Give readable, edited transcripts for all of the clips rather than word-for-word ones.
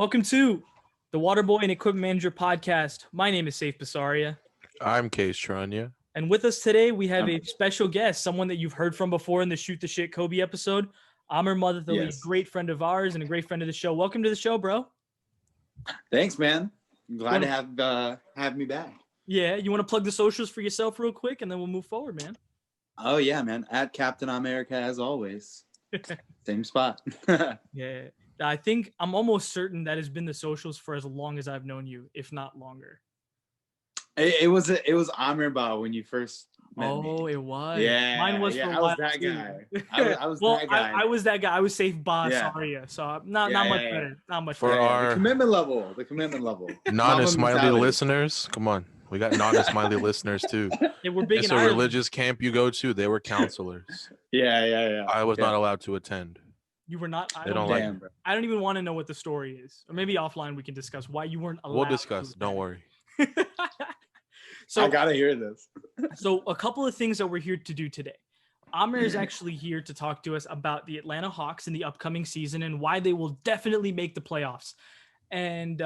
Welcome to the Waterboy and Equipment Manager podcast. My name is Saif Basaria. I'm Case Tranya. And with us today, we have a special guest, someone that you've heard from before in the Shoot the Shit Kobe episode, Aamir Madadali, a great friend of ours and a great friend of the show. Welcome to the show, bro. Thanks, man. I'm glad to have me back. Yeah, you want to plug the socials for yourself real quick, and then we'll move forward, man. Oh, yeah, man. At Captain America, as always. Same spot. Yeah. I think I'm almost certain that has been the socials for as long as I've known you, if not longer. It was Aamir Ba when you first met me. Oh, it was. Yeah, mine was. Yeah, for I was that guy. I was that guy. I was that guy. I was Saif Basaria, so not much better. Not much for better. Our the commitment level. non-smiley listeners. Come on, we got non-smiley listeners too. Yeah, we're big it's in a Ireland. religious camp you go to. They were counselors. Yeah. I was not allowed to attend. You were not. They don't like. I don't even want to know what the story is, or maybe offline we can discuss why you weren't allowed. We'll discuss. Don't worry. So I gotta hear this. So a couple of things that we're here to do today. Aamir is actually here to talk to us about the Atlanta Hawks in the upcoming season and why they will definitely make the playoffs. And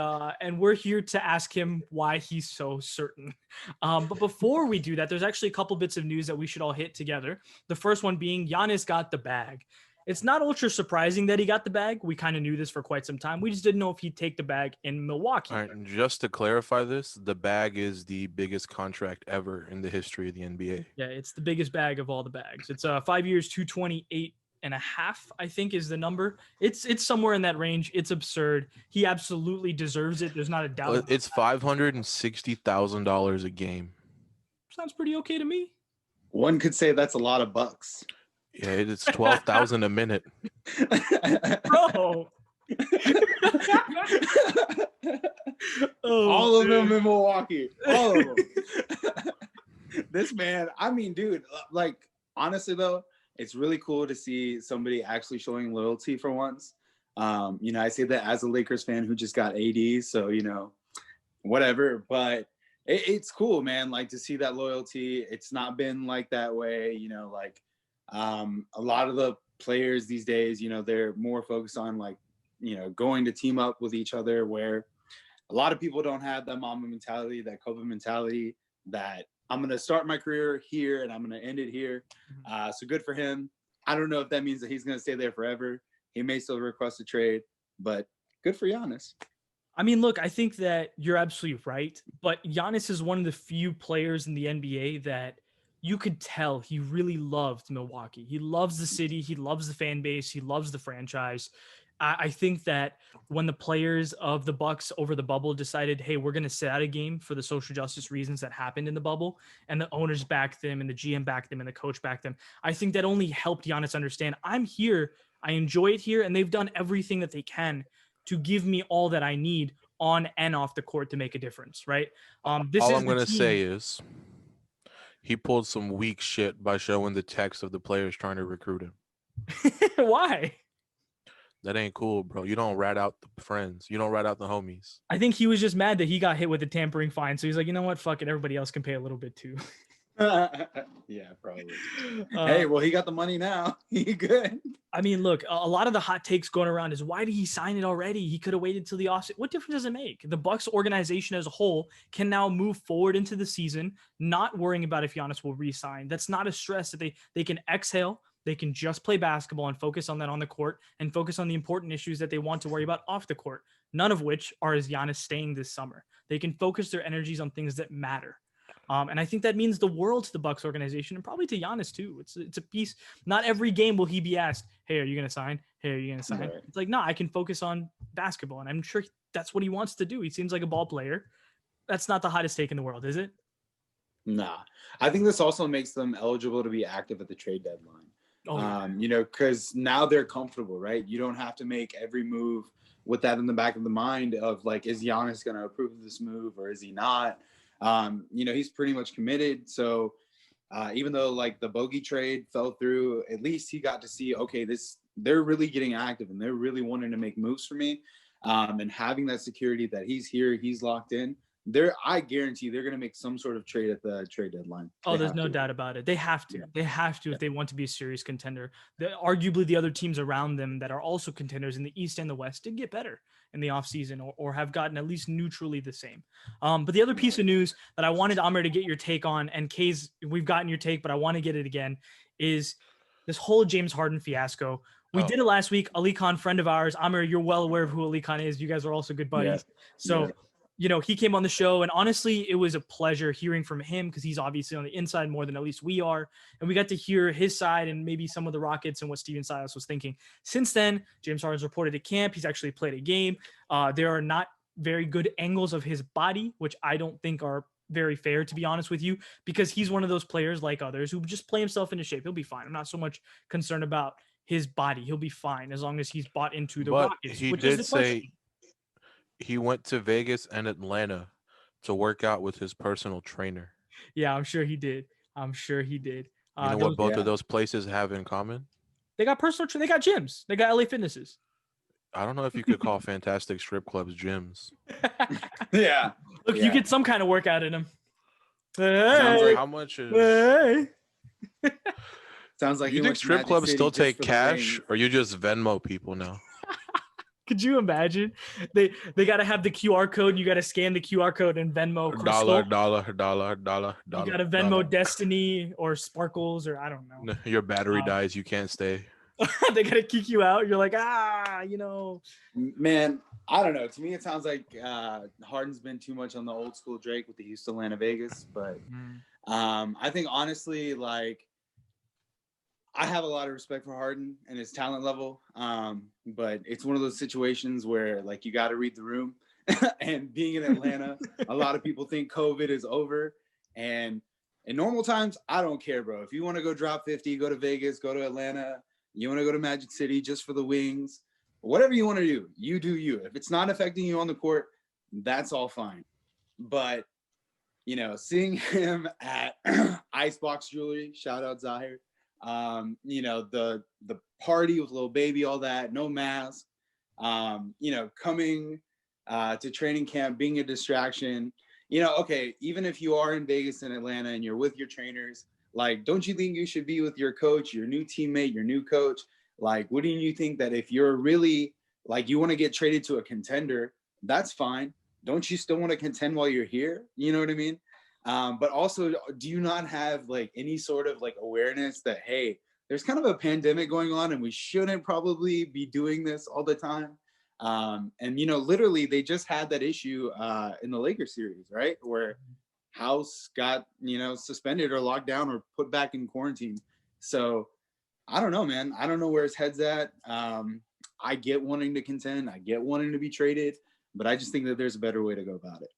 we're here to ask him why he's so certain. But before we do that, there's actually a couple bits of news that we should all hit together. The first one being Giannis got the bag. It's not ultra surprising that he got the bag. We kind of knew this for quite some time. We just didn't know if he'd take the bag in Milwaukee. All right, and just to clarify this, the bag is the biggest contract ever in the history of the NBA. Yeah, it's the biggest bag of all the bags. It's 5 years, 228 and a half, I think is the number. It's somewhere in that range. It's absurd. He absolutely deserves it. There's not a doubt. Well, it's $560,000 a game. Sounds pretty okay to me. One could say that's a lot of bucks. Yeah, it's 12,000 a minute. Bro. All of them in Milwaukee. All of them. This man, I mean, dude, like, honestly, though, it's really cool to see somebody actually showing loyalty for once. I say that as a Lakers fan who just got AD, so, whatever. But it's cool, man, like, to see that loyalty. It's not been like that way, a lot of the players these days, they're more focused on going to team up with each other, where a lot of people don't have that Mamba mentality, that Kobe mentality, that I'm going to start my career here and I'm going to end it here. So good for him. I don't know if that means that he's going to stay there forever. He may still request a trade, but good for Giannis. I mean, look, I think that you're absolutely right, but Giannis is one of the few players in the NBA that you could tell he really loved Milwaukee. He loves the city. He loves the fan base. He loves the franchise. I think that when the players of the Bucks over the bubble decided, hey, we're going to sit out a game for the social justice reasons that happened in the bubble, and the owners backed them and the GM backed them and the coach backed them, I think that only helped Giannis understand I'm here. I enjoy it here. And they've done everything that they can to give me all that I need on and off the court to make a difference. Right. All I'm going to say is, he pulled some weak shit by showing the text of the players trying to recruit him. Why? That ain't cool, bro. You don't rat out the friends. You don't rat out the homies. I think he was just mad that he got hit with a tampering fine. So he's like, you know what? Fuck it. Everybody else can pay a little bit too. Yeah, probably. Hey, well, he got the money now. He good. I mean, look, a lot of the hot takes going around is why did he sign it already? He could have waited till the offseason. What difference does it make? The Bucks organization as a whole can now move forward into the season, not worrying about if Giannis will re-sign. That's not a stress that they can exhale. They can just play basketball and focus on that on the court and focus on the important issues that they want to worry about off the court, none of which are as Giannis staying this summer. They can focus their energies on things that matter. And I think that means the world to the Bucks organization and probably to Giannis too. It's a piece. Not every game will he be asked, hey, are you going to sign? Hey, are you going to sign? Right. It's like, no, I can focus on basketball. And I'm sure that's what he wants to do. He seems like a ball player. That's not the hottest take in the world, is it? Nah. I think this also makes them eligible to be active at the trade deadline. Oh, yeah. Because now they're comfortable, right? You don't have to make every move with that in the back of the mind of like, is Giannis going to approve of this move or is he not? He's pretty much committed. So even though like the bogey trade fell through, at least he got to see, okay, they're really getting active and they're really wanting to make moves for me. And having that security that he's here, he's locked in, I guarantee they're going to make some sort of trade at the trade deadline. Oh, there's no doubt about it. They have to. Yeah. They have to if they want to be a serious contender. Arguably, the other teams around them that are also contenders in the East and the West did get better in the offseason or have gotten at least neutrally the same. But the other piece of news that I wanted Aamir to get your take on, and Kay's, we've gotten your take, but I want to get it again, is this whole James Harden fiasco. We did it last week. Ali Khan, friend of ours. Aamir, you're well aware of who Ali Khan is. You guys are also good buddies. Yeah. So. Yeah. You know, he came on the show, and honestly, it was a pleasure hearing from him because he's obviously on the inside more than at least we are. And we got to hear his side and maybe some of the Rockets and what Steven Silas was thinking. Since then, James Harden's reported to camp. He's actually played a game. There are not very good angles of his body, which I don't think are very fair, to be honest with you, because he's one of those players like others who just play himself into shape. He'll be fine. I'm not so much concerned about his body. He'll be fine as long as he's bought into the Rockets. He did say he went to Vegas and Atlanta to work out with his personal trainer. Yeah, I'm sure he did. You know what both of those places have in common? They got they got gyms. They got LA Fitnesses. I don't know if you could call fantastic strip clubs gyms. Yeah. Look, you get some kind of workout in them. Sounds like how much is... Sounds like you think strip clubs still take cash, or you just Venmo people now? Could you imagine? They got to have the QR code. You got to scan the QR code and Venmo. Dollar. You got to Venmo Destiny or Sparkles or I don't know. Your battery dies. You can't stay. They got to kick you out. You're like, you know. Man, I don't know. To me, it sounds like Harden's been too much on the old school Drake with the Houston, Atlanta, Vegas. But I think honestly, like, I have a lot of respect for Harden and his talent level, but it's one of those situations where, like, you got to read the room. And being in Atlanta, a lot of people think COVID is over. And in normal times, I don't care, bro. If you want to go drop 50, go to Vegas, go to Atlanta. You want to go to Magic City just for the wings. Whatever you want to do, you do you. If it's not affecting you on the court, that's all fine. But, you know, seeing him at Icebox Jewelry, shout out Zahir. You know, the party with little baby, all that, no mask, you know, coming to training camp, being a distraction, you know, okay, even if you are in Vegas and Atlanta and you're with your trainers, like, don't you think you should be with your coach, your new teammate, your new coach? Like, wouldn't you think that if you're really, like, you want to get traded to a contender, that's fine. Don't you still want to contend while you're here? You know what I mean? But also, do you not have like any sort of like awareness that, hey, there's kind of a pandemic going on and we shouldn't probably be doing this all the time? And, you know, literally they just had that issue in the Lakers series, right? Where House got, you know, suspended or locked down or put back in quarantine. So I don't know, man. I don't know where his head's at. I get wanting to contend. I get wanting to be traded, but I just think that there's a better way to go about it.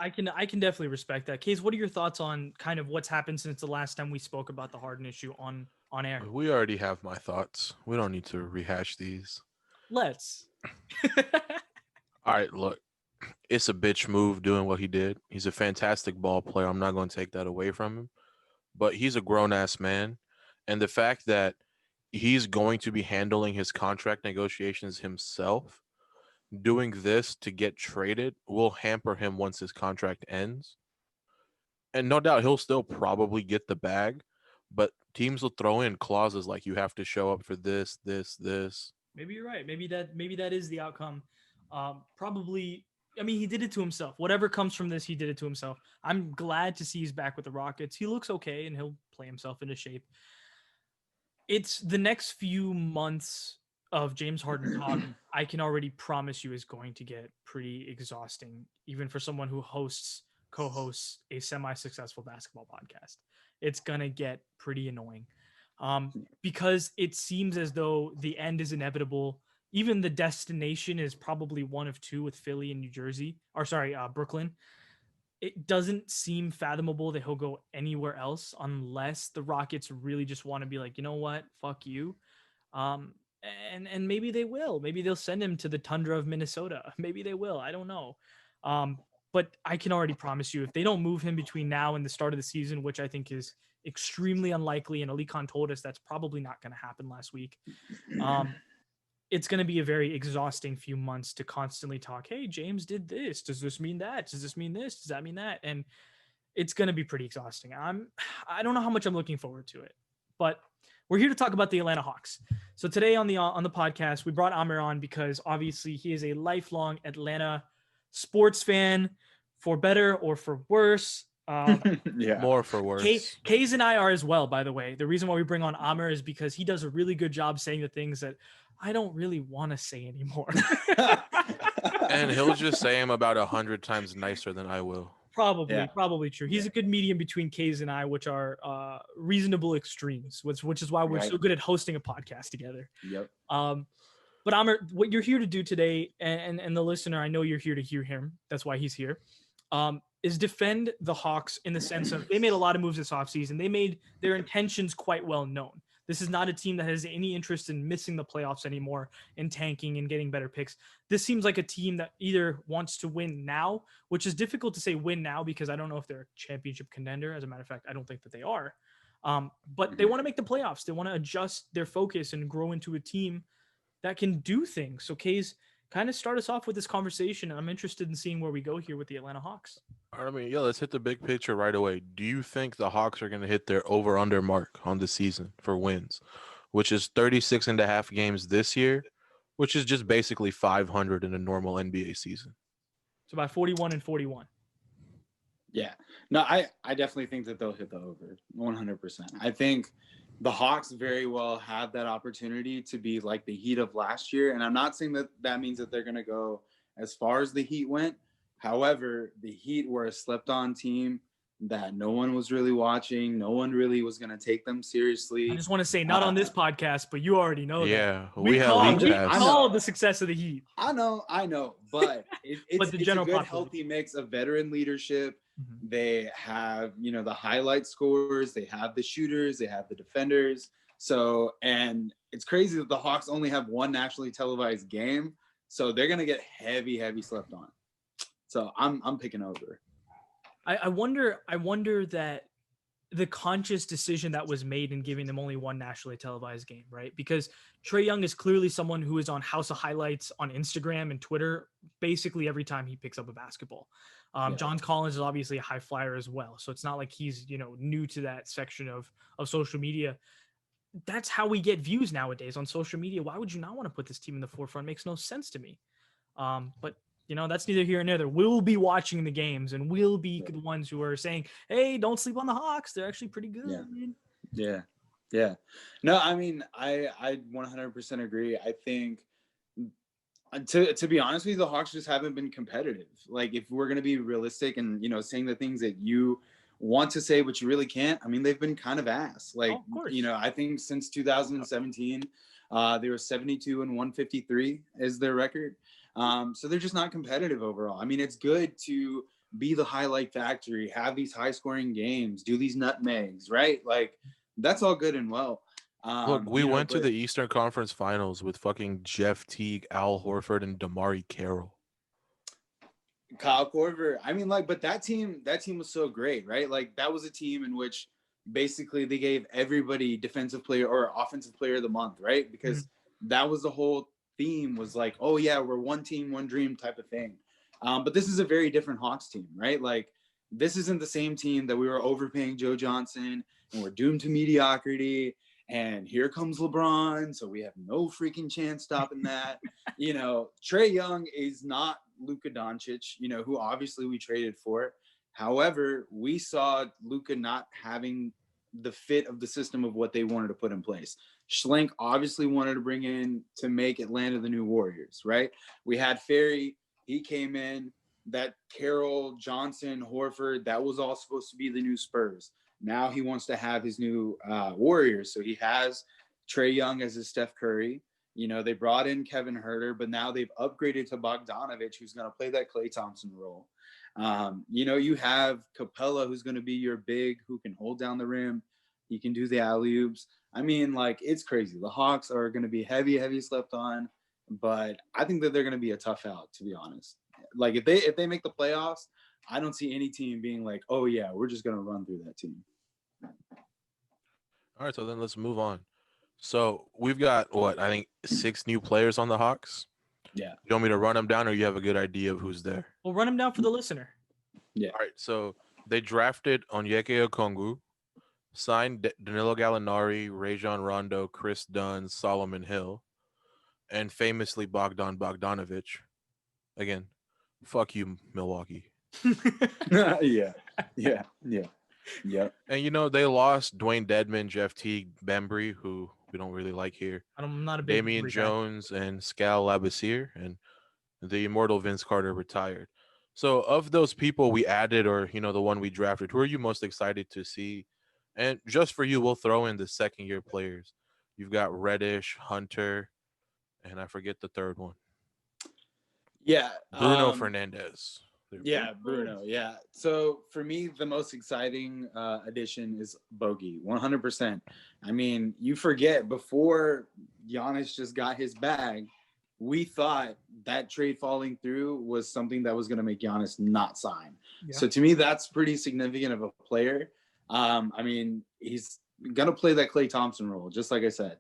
I can definitely respect that. Case, what are your thoughts on kind of what's happened since the last time we spoke about the Harden issue on air? We already have my thoughts. We don't need to rehash these. Let's. All right, look. It's a bitch move doing what he did. He's a fantastic ball player. I'm not going to take that away from him. But he's a grown-ass man. And the fact that he's going to be handling his contract negotiations himself, doing this to get traded, will hamper him once his contract ends. And no doubt he'll still probably get the bag, but teams will throw in clauses like you have to show up for this. Maybe you're right. Maybe that is the outcome. Probably. I mean, he did it to himself. Whatever comes from this, he did it to himself. I'm glad to see he's back with the Rockets. He looks okay, and he'll play himself into shape. It's the next few months of James Harden talk, I can already promise you, is going to get pretty exhausting, even for someone who co-hosts a semi-successful basketball podcast. It's going to get pretty annoying because it seems as though the end is inevitable. Even the destination is probably one of two with Philly and Brooklyn. It doesn't seem fathomable that he'll go anywhere else unless the Rockets really just want to be like, you know what, fuck you. And maybe they will. Maybe they'll send him to the tundra of Minnesota. Maybe they will. I don't know. But I can already promise you, if they don't move him between now and the start of the season, which I think is extremely unlikely, and Ali Khan told us that's probably not going to happen last week, it's going to be a very exhausting few months to constantly talk, hey, James did this. Does this mean that? Does this mean this? Does that mean that? And it's going to be pretty exhausting. I don't know how much I'm looking forward to it, but we're here to talk about the Atlanta Hawks. So today on the podcast, we brought Aamir on because obviously he is a lifelong Atlanta sports fan, for better or for worse. Yeah. More for worse. Kays and I are as well, by the way. The reason why we bring on Aamir is because he does a really good job saying the things that I don't really want to say anymore. And he'll just say him about 100 times nicer than I will. Probably true. He's a good medium between Kays and I, which are reasonable extremes, which is why we're so good at hosting a podcast together. Yep. But Aamir, what you're here to do today, and the listener, I know you're here to hear him. That's why he's here. Is defend the Hawks in the sense of they made a lot of moves this offseason. They made their intentions quite well known. This is not a team that has any interest in missing the playoffs anymore and tanking and getting better picks. This seems like a team that either wants to win now, which is difficult to say win now because I don't know if they're a championship contender. As a matter of fact, I don't think that they are. But they want to make the playoffs. They want to adjust their focus and grow into a team that can do things. So Kays, kind of start us off with this conversation. I'm interested in seeing where we go here with the Atlanta Hawks. I mean, let's hit the big picture right away. Do you think the Hawks are going to hit their over-under mark on the season for wins, which is 36 and a half games this year, which is just basically 500 in a normal NBA season? So about 41 and 41. Yeah. No, I definitely think that they'll hit the over 100%. I think the Hawks very well have that opportunity to be like the Heat of last year. And I'm not saying that means that they're going to go as far as the Heat went. However, the Heat were a slept-on team that no one was really watching. No one really was going to take them seriously. I just want to say, not on this podcast, but you already know that. Yeah, We call the success of the Heat. I know, but it's a good, healthy mix of veteran leadership. Mm-hmm. They have, the highlight scorers, they have the shooters, they have the defenders. So, and it's crazy that the Hawks only have one nationally televised game. So they're going to get heavy slept on. So I'm picking over. I wonder that the conscious decision that was made in giving them only one nationally televised game, right? Because Trae Young is clearly someone who is on House of Highlights on Instagram and Twitter basically every time he picks up a basketball. John Collins is obviously a high flyer as well. So it's not like he's, new to that section of social media. That's how we get views nowadays on social media. Why would you not want to put this team in the forefront? It makes no sense to me. But that's neither here nor there. We'll be watching the games and we'll be the ones who are saying, hey, don't sleep on the Hawks. They're actually pretty good. Yeah. No, I mean, I 100% agree. I think to be honest with you, the Hawks just haven't been competitive. Like if we're going to be realistic and, saying the things that you want to say, but you really can't, I mean, they've been kind of ass. Like, I think since 2017, they were 72 and 153 is their record. So they're just not competitive overall. I mean, it's good to be the highlight factory, have these high scoring games, do these nutmegs, right? Like that's all good and well. Look, we went to the Eastern Conference Finals with fucking Jeff Teague, Al Horford, and Damari Carroll. Kyle Korver. I mean, but that team was so great, right? Like that was a team in which basically they gave everybody defensive player or offensive player of the month, right? Because that was the whole theme was like, oh yeah, we're one team, one dream type of thing. But this is a very different Hawks team, right? Like this isn't the same team that we were overpaying Joe Johnson and we're doomed to mediocrity. And here comes LeBron. So we have no freaking chance stopping that. Trae Young is not Luka Doncic, who obviously we traded for. However, we saw Luka not having the fit of the system of what they wanted to put in place. Schlenk obviously wanted to bring in to make Atlanta the new Warriors, right? We had Ferry. He came in. That Carroll, Johnson, Horford, that was all supposed to be the new Spurs. Now he wants to have his new Warriors. So he has Trae Young as his Steph Curry. They brought in Kevin Huerter, but now they've upgraded to Bogdanovich, who's going to play that Klay Thompson role. You have Capella, who's going to be your big, who can hold down the rim. He can do the alley-oops. I mean, it's crazy. The Hawks are going to be heavy slept on, but I think that they're going to be a tough out, to be honest. Like if they make the playoffs, I don't see any team being like, oh yeah, we're just going to run through that team. All right, so then let's move on. So we've got what I think 6 new players on the Hawks. Yeah. You want me to run them down, or you have a good idea of who's there? We'll run them down for the listener. Yeah. All right. So they drafted Onyeka Okongwu, signed Danilo Gallinari, Rajon Rondo, Chris Dunn, Solomon Hill, and famously Bogdan Bogdanovic. Again, fuck you, Milwaukee. Yeah. Yep. And they lost Dwayne Dedman, Jeff Teague, Bembry, who we don't really like here, I'm not a big Damian Bembry guy. Jones, and Scal Labissiere, and the immortal Vince Carter retired. So of those people we added, or the one we drafted, who are you most excited to see? And just for you, we'll throw in the second-year players. You've got Reddish, Hunter, and I forget the third one. Yeah. Bruno Fernandez. Yeah, Bruno. Yeah. So for me, the most exciting addition is Bogey, 100%. I mean, you forget before Giannis just got his bag, we thought that trade falling through was something that was going to make Giannis not sign. Yeah. So to me, that's pretty significant of a player. I mean, he's going to play that Klay Thompson role, just like I said.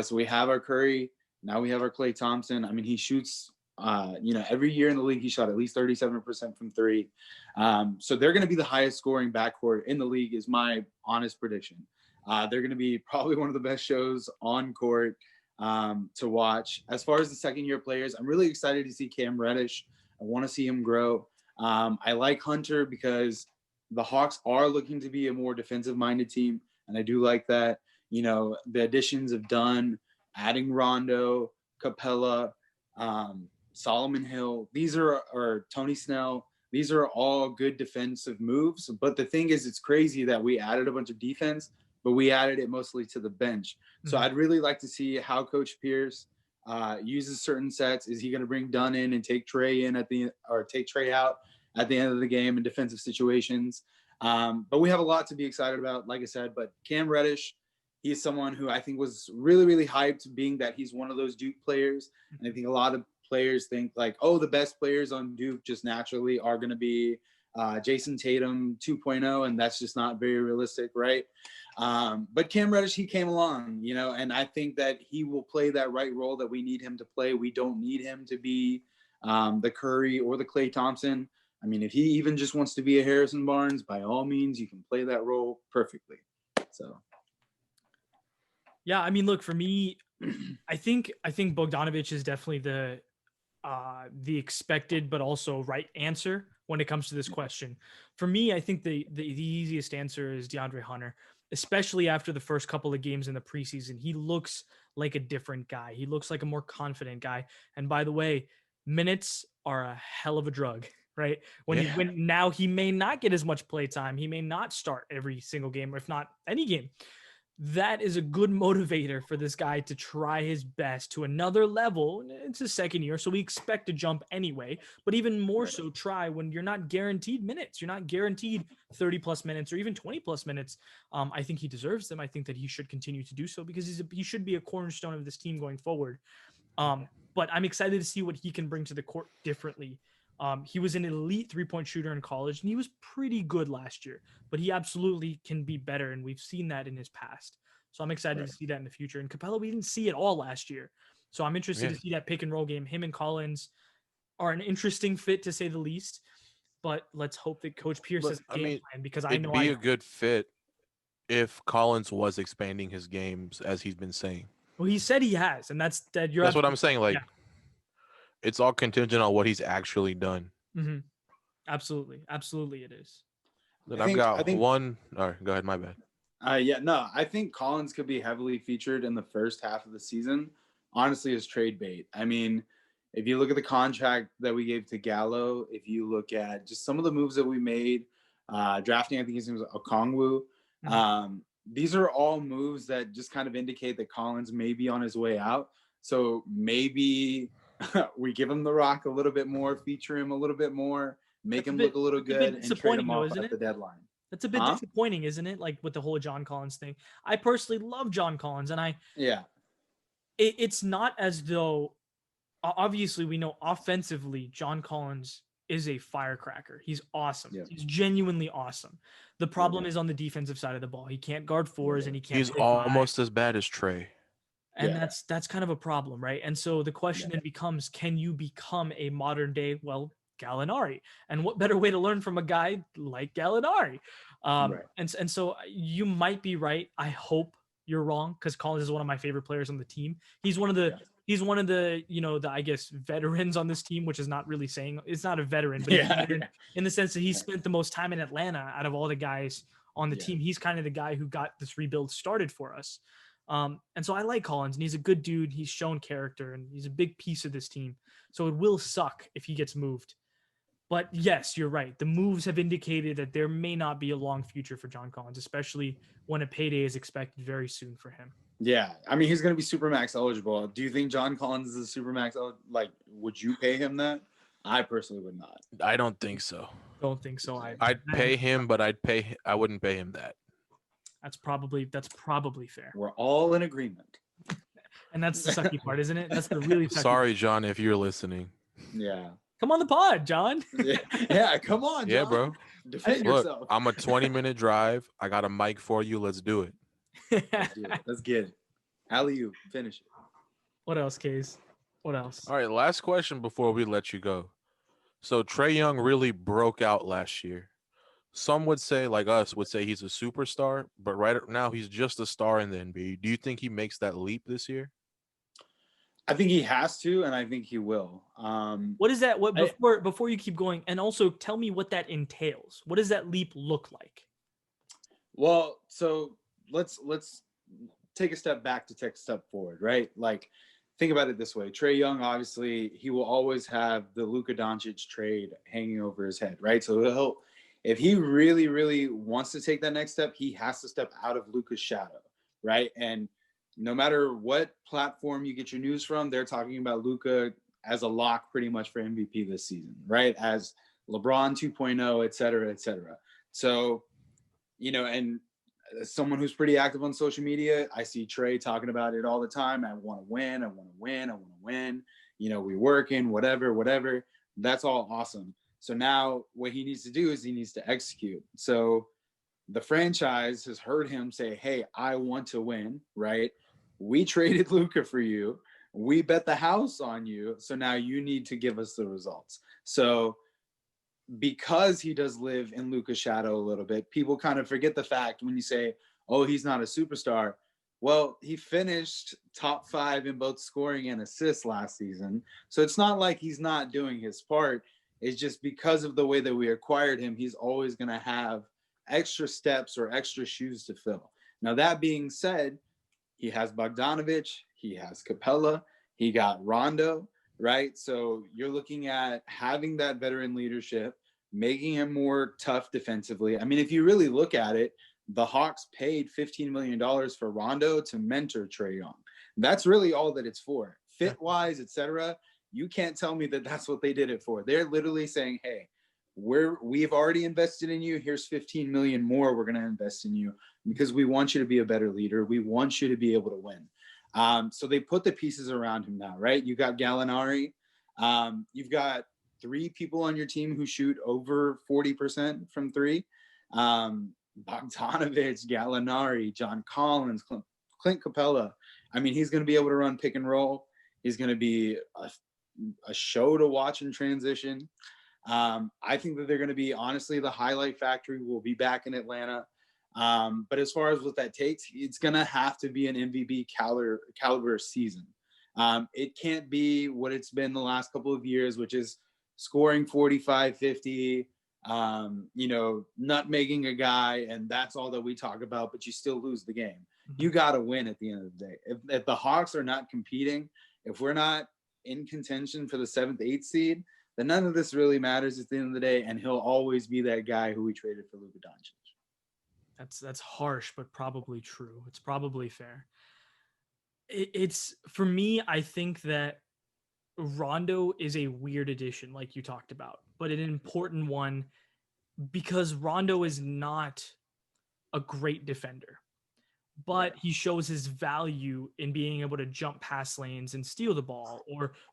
So we have our Curry. Now we have our Klay Thompson. I mean, he shoots every year in the league, he shot at least 37% from three. So they're going to be the highest scoring backcourt in the league is my honest prediction. They're going to be probably one of the best shows on court to watch. As far as the second year players, I'm really excited to see Cam Reddish. I want to see him grow. I like Hunter because the Hawks are looking to be a more defensive minded team. And I do like that. The additions of Dunn, adding Rondo, Capella, Solomon Hill, these are Tony Snell. These are all good defensive moves. But the thing is, it's crazy that we added a bunch of defense, but we added it mostly to the bench. So I'd really like to see how Coach Pierce uses certain sets. Is he going to bring Dunn in and take Trey in take Trey out at the end of the game in defensive situations? But we have a lot to be excited about, like I said. But Cam Reddish, he's someone who I think was really, really hyped, being that he's one of those Duke players. And I think a lot of players think like, oh, the best players on Duke just naturally are going to be Jason Tatum 2.0, and that's just not very realistic, right? But Cam Reddish, he came along, and I think that he will play that right role that we need him to play. We don't need him to be the Curry or the Klay Thompson. I mean, if he even just wants to be a Harrison Barnes, by all means, you can play that role perfectly. So. Yeah, I mean, look, for me, I think Bogdanovic is definitely the expected but also right answer when it comes to this question. For me, I think the easiest answer is DeAndre Hunter, especially after the first couple of games in the preseason. He looks like a different guy. He looks like a more confident guy. And by the way, minutes are a hell of a drug, right? When now he may not get as much play time. He may not start every single game, or if not any game. That is a good motivator for this guy to try his best to another level. It's his second year, so we expect to jump anyway, but even more so try when you're not guaranteed minutes. You're not guaranteed 30 plus minutes or even 20 plus minutes. I think he deserves them. I think that he should continue to do so because he should be a cornerstone of this team going forward. But I'm excited to see what he can bring to the court differently. He was an elite three-point shooter in college, and he was pretty good last year, but he absolutely can be better, and we've seen that in his past. So I'm excited to see that in the future. And Capella, we didn't see it all last year. So I'm interested to see that pick and roll game. Him and Collins are an interesting fit, to say the least, but let's hope that Coach Pierce has a game plan, because I know it'd be a good fit if Collins was expanding his games, as he's been saying. Well, he said he has, and that's what I'm saying. Like, it's all contingent on what he's actually done. Mm-hmm. Absolutely it is. I've got one. All right, go ahead. My bad. I think Collins could be heavily featured in the first half of the season, honestly, as trade bait. I mean, if you look at the contract that we gave to Gallo, if you look at just some of the moves that we made, drafting, I think his name was Okongwu. Mm-hmm. These are all moves that just kind of indicate that Collins may be on his way out. So maybe we give him the rock a little bit more, feature him a little bit more, make him look a little good, and trade him off at the deadline. That's a bit disappointing, isn't it? Like with the whole John Collins thing. I personally love John Collins, and it's not as though, obviously we know offensively John Collins is a firecracker. He's awesome. Yeah. He's genuinely awesome. The problem is on the defensive side of the ball. He can't guard fours and he can't. He's almost as bad as Trey. And that's kind of a problem, right? And so the question then becomes, can you become a modern day, well, Gallinari? And what better way to learn from a guy like Gallinari? And so you might be right. I hope you're wrong, because Collins is one of my favorite players on the team. He's one of the I guess veterans on this team, which is not really saying, it's not a veteran, but in the sense that he spent the most time in Atlanta out of all the guys on the team. He's kind of the guy who got this rebuild started for us. And so I like Collins, and he's a good dude. He's shown character, and he's a big piece of this team. So it will suck if he gets moved. But yes, you're right. The moves have indicated that there may not be a long future for John Collins, especially when a payday is expected very soon for him. Yeah. I mean, he's going to be Supermax eligible. Do you think John Collins is a Supermax? Like, would you pay him that? I personally would not. I don't think so. Don't think so. I'd pay him, but I wouldn't pay him that. That's probably fair. We're all in agreement. And that's the sucky part, isn't it? That's the really sucky Sorry, John, if you're listening. Yeah. Come on the pod, John. Yeah, come on, John. Yeah, bro. Defend Look, yourself. I'm a 20-minute drive. I got a mic for you. Let's do it. Let's get it. Alley-oop. Finish it. What else, Case? What else? All right, last question before we let you go. So Trae Young really broke out last year. Some would say, like us, would say he's a superstar, but right now he's just a star in the NBA. Do you think he makes that leap this year? I think he has to, and I think he will. What is that? Before you keep going, and also tell me what that entails. What does that leap look like? Well, so let's take a step back to take a step forward, right? Like, think about it this way. Trae Young, obviously, he will always have the Luka Doncic trade hanging over his head, right? So if he really, really wants to take that next step, he has to step out of Luka's shadow, right? And no matter what platform you get your news from, they're talking about Luka as a lock pretty much for MVP this season, right? As LeBron 2.0, et cetera, et cetera. So, and as someone who's pretty active on social media, I see Trae talking about it all the time. I want to win. I want to win. I want to win. We working, whatever. That's all awesome. So now what he needs to do is he needs to execute. So the franchise has heard him say, hey, I want to win, right? We traded Luka for you. We bet the house on you. So now you need to give us the results. So because he does live in Luka's shadow a little bit, people kind of forget the fact when you say, oh, he's not a superstar. Well, he finished top 5 in both scoring and assists last season. So it's not like he's not doing his part. It's just because of the way that we acquired him, he's always going to have extra steps or extra shoes to fill. Now, that being said, he has Bogdanovic, he has Capella, he got Rondo, right? So you're looking at having that veteran leadership, making him more tough defensively. I mean, if you really look at it, the Hawks paid $15 million for Rondo to mentor Trae Young. That's really all that it's for. Fit-wise, et cetera, you can't tell me that that's what they did it for. They're literally saying, hey, we've already invested in you. Here's 15 million more we're going to invest in you because we want you to be a better leader. We want you to be able to win. So they put the pieces around him now, right? You got Gallinari. You've got 3 people on your team who shoot over 40% from 3. Bogdanovic, Gallinari, John Collins, Clint Capella. I mean, he's going to be able to run pick and roll. He's going to be a show to watch in transition. I think that they're going to be, honestly, the highlight factory will be back in Atlanta. But as far as what that takes, it's going to have to be an MVP caliber season. It can't be what it's been the last couple of years, which is scoring 45, 50, nutmegging a guy, and that's all that we talk about, but you still lose the game. You got to win at the end of the day. If the Hawks are not competing, if we're not in contention for the 7th, 8th seed, then none of this really matters at the end of the day, and he'll always be that guy who we traded for Luka Doncic. That's harsh, but probably true. It's probably fair. It's for me, I think that Rondo is a weird addition, like you talked about, but an important one because Rondo is not a great defender, but he shows his value in being able to jump past lanes and steal the ball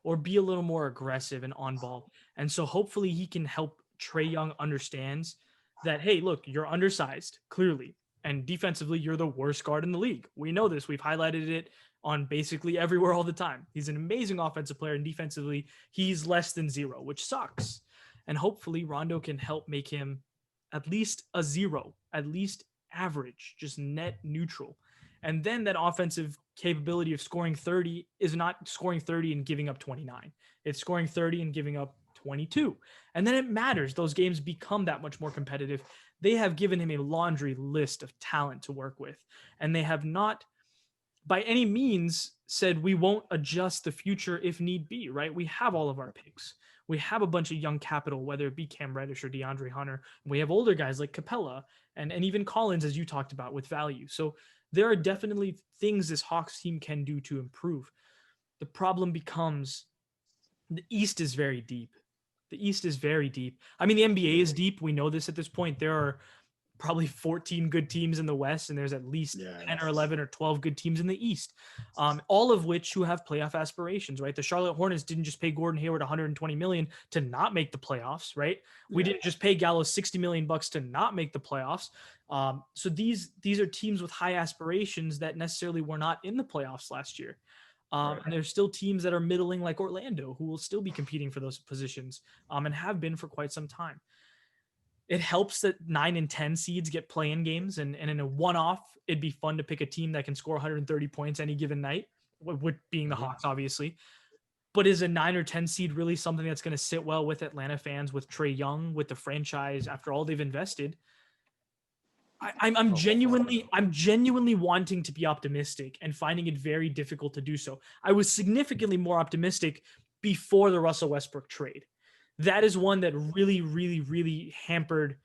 or be a little more aggressive and on ball. And so hopefully he can help Trae Young understands that, hey, look, you're undersized, clearly. And defensively, you're the worst guard in the league. We know this. We've highlighted it on basically everywhere all the time. He's an amazing offensive player, and defensively, he's less than 0, which sucks. And hopefully Rondo can help make him at least a 0, at least average, just net neutral. And then that offensive capability of scoring 30 is not scoring 30 and giving up 29. It's scoring 30 and giving up 22. And then it matters. Those games become that much more competitive. They have given him a laundry list of talent to work with. And they have not, by any means, said we won't adjust the future if need be, right? We have all of our picks. We have a bunch of young capital, whether it be Cam Reddish or DeAndre Hunter. We have older guys like Capella and even Collins, as you talked about, with value. So there are definitely things this Hawks team can do to improve. The problem becomes the East is very deep. The East is very deep. I mean, the NBA is deep. We know this at this point. There are probably 14 good teams in the West, and there's at least 10 or 11 or 12 good teams in the East, all of which who have playoff aspirations, right? The Charlotte Hornets didn't just pay Gordon Hayward $120 million to not make the playoffs, right? We didn't just pay Gallo $60 million to not make the playoffs. So these are teams with high aspirations that necessarily were not in the playoffs last year. And there's still teams that are middling like Orlando who will still be competing for those positions and have been for quite some time. It helps that 9 and 10 seeds get play-in games, and in a one-off, it'd be fun to pick a team that can score 130 points any given night, with being the Hawks, obviously. But is a 9 or 10 seed really something that's going to sit well with Atlanta fans, with Trae Young, with the franchise after all they've invested? I'm genuinely wanting to be optimistic and finding it very difficult to do so. I was significantly more optimistic before the Russell Westbrook trade. That is one that really, really, really hampered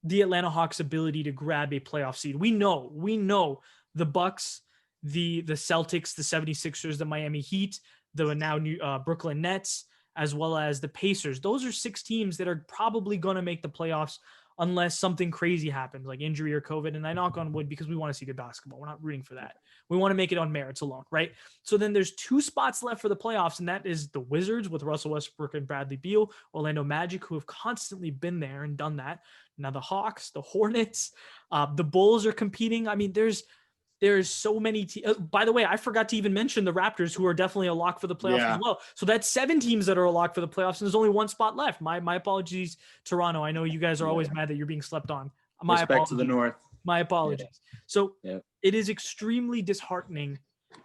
the Atlanta Hawks' ability to grab a playoff seed. We know the Bucks, the Celtics, the 76ers, the Miami Heat, the now new Brooklyn Nets, as well as the Pacers. Those are 6 teams that are probably going to make the playoffs unless something crazy happens, like injury or COVID. And I knock on wood because we want to see good basketball. We're not rooting for that. We want to make it on merits alone, right? So then there's 2 spots left for the playoffs, and that is the Wizards with Russell Westbrook and Bradley Beal, Orlando Magic, who have constantly been there and done that. Now the Hawks, the Hornets, the Bulls are competing. I mean, there's so many teams. By the way, I forgot to even mention the Raptors, who are definitely a lock for the playoffs as well. So that's 7 teams that are a lock for the playoffs, and there's only 1 spot left. My apologies, Toronto. I know you guys are always mad that you're being slept on. My Respect apologies. to the North. My apologies. So it is extremely disheartening,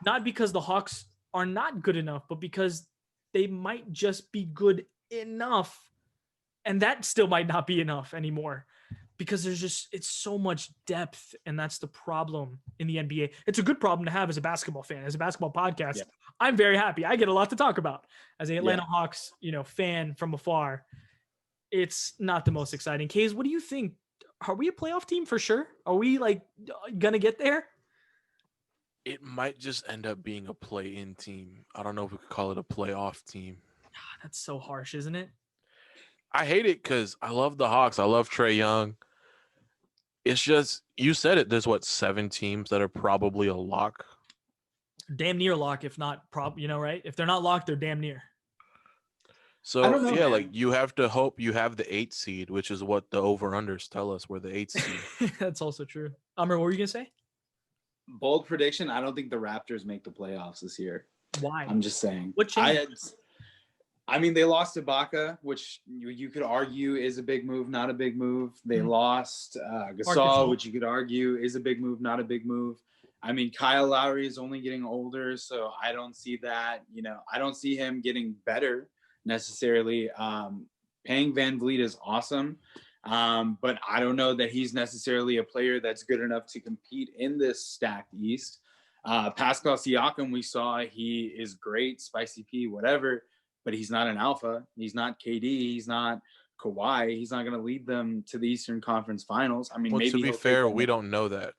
not because the Hawks are not good enough, but because they might just be good enough, and that still might not be enough anymore. Because it's so much depth, and that's the problem in the NBA. It's a good problem to have as a basketball fan, as a basketball podcast. I'm very happy. I get a lot to talk about as an Atlanta Hawks, fan from afar. It's not the most exciting. Kays, what do you think? Are we a playoff team for sure? Are we gonna get there? It might just end up being a play-in team. I don't know if we could call it a playoff team. That's so harsh, isn't it? I hate it because I love the Hawks. I love Trae Young. It's just, you said it, there's 7 teams that are probably a lock? Damn near lock, if not right? If they're not locked, they're damn near. So, you have to hope you have the 8 seed, which is what the over-unders tell us, we're the 8 seed. That's also true. Amr, what were you going to say? Bold prediction, I don't think the Raptors make the playoffs this year. Why? I'm just saying. What changed? I mean, they lost Ibaka, which you could argue is a big move, not a big move. They lost Gasol, which you could argue is a big move, not a big move. I mean, Kyle Lowry is only getting older, so I don't see that. I don't see him getting better necessarily. Paying Van Vliet is awesome, but I don't know that he's necessarily a player that's good enough to compete in this stacked East. Pascal Siakam, we saw he is great, spicy P, whatever. But he's not an alpha. He's not KD. He's not Kawhi. He's not going to lead them to the Eastern Conference Finals. I mean, maybe to be fair, we don't know that.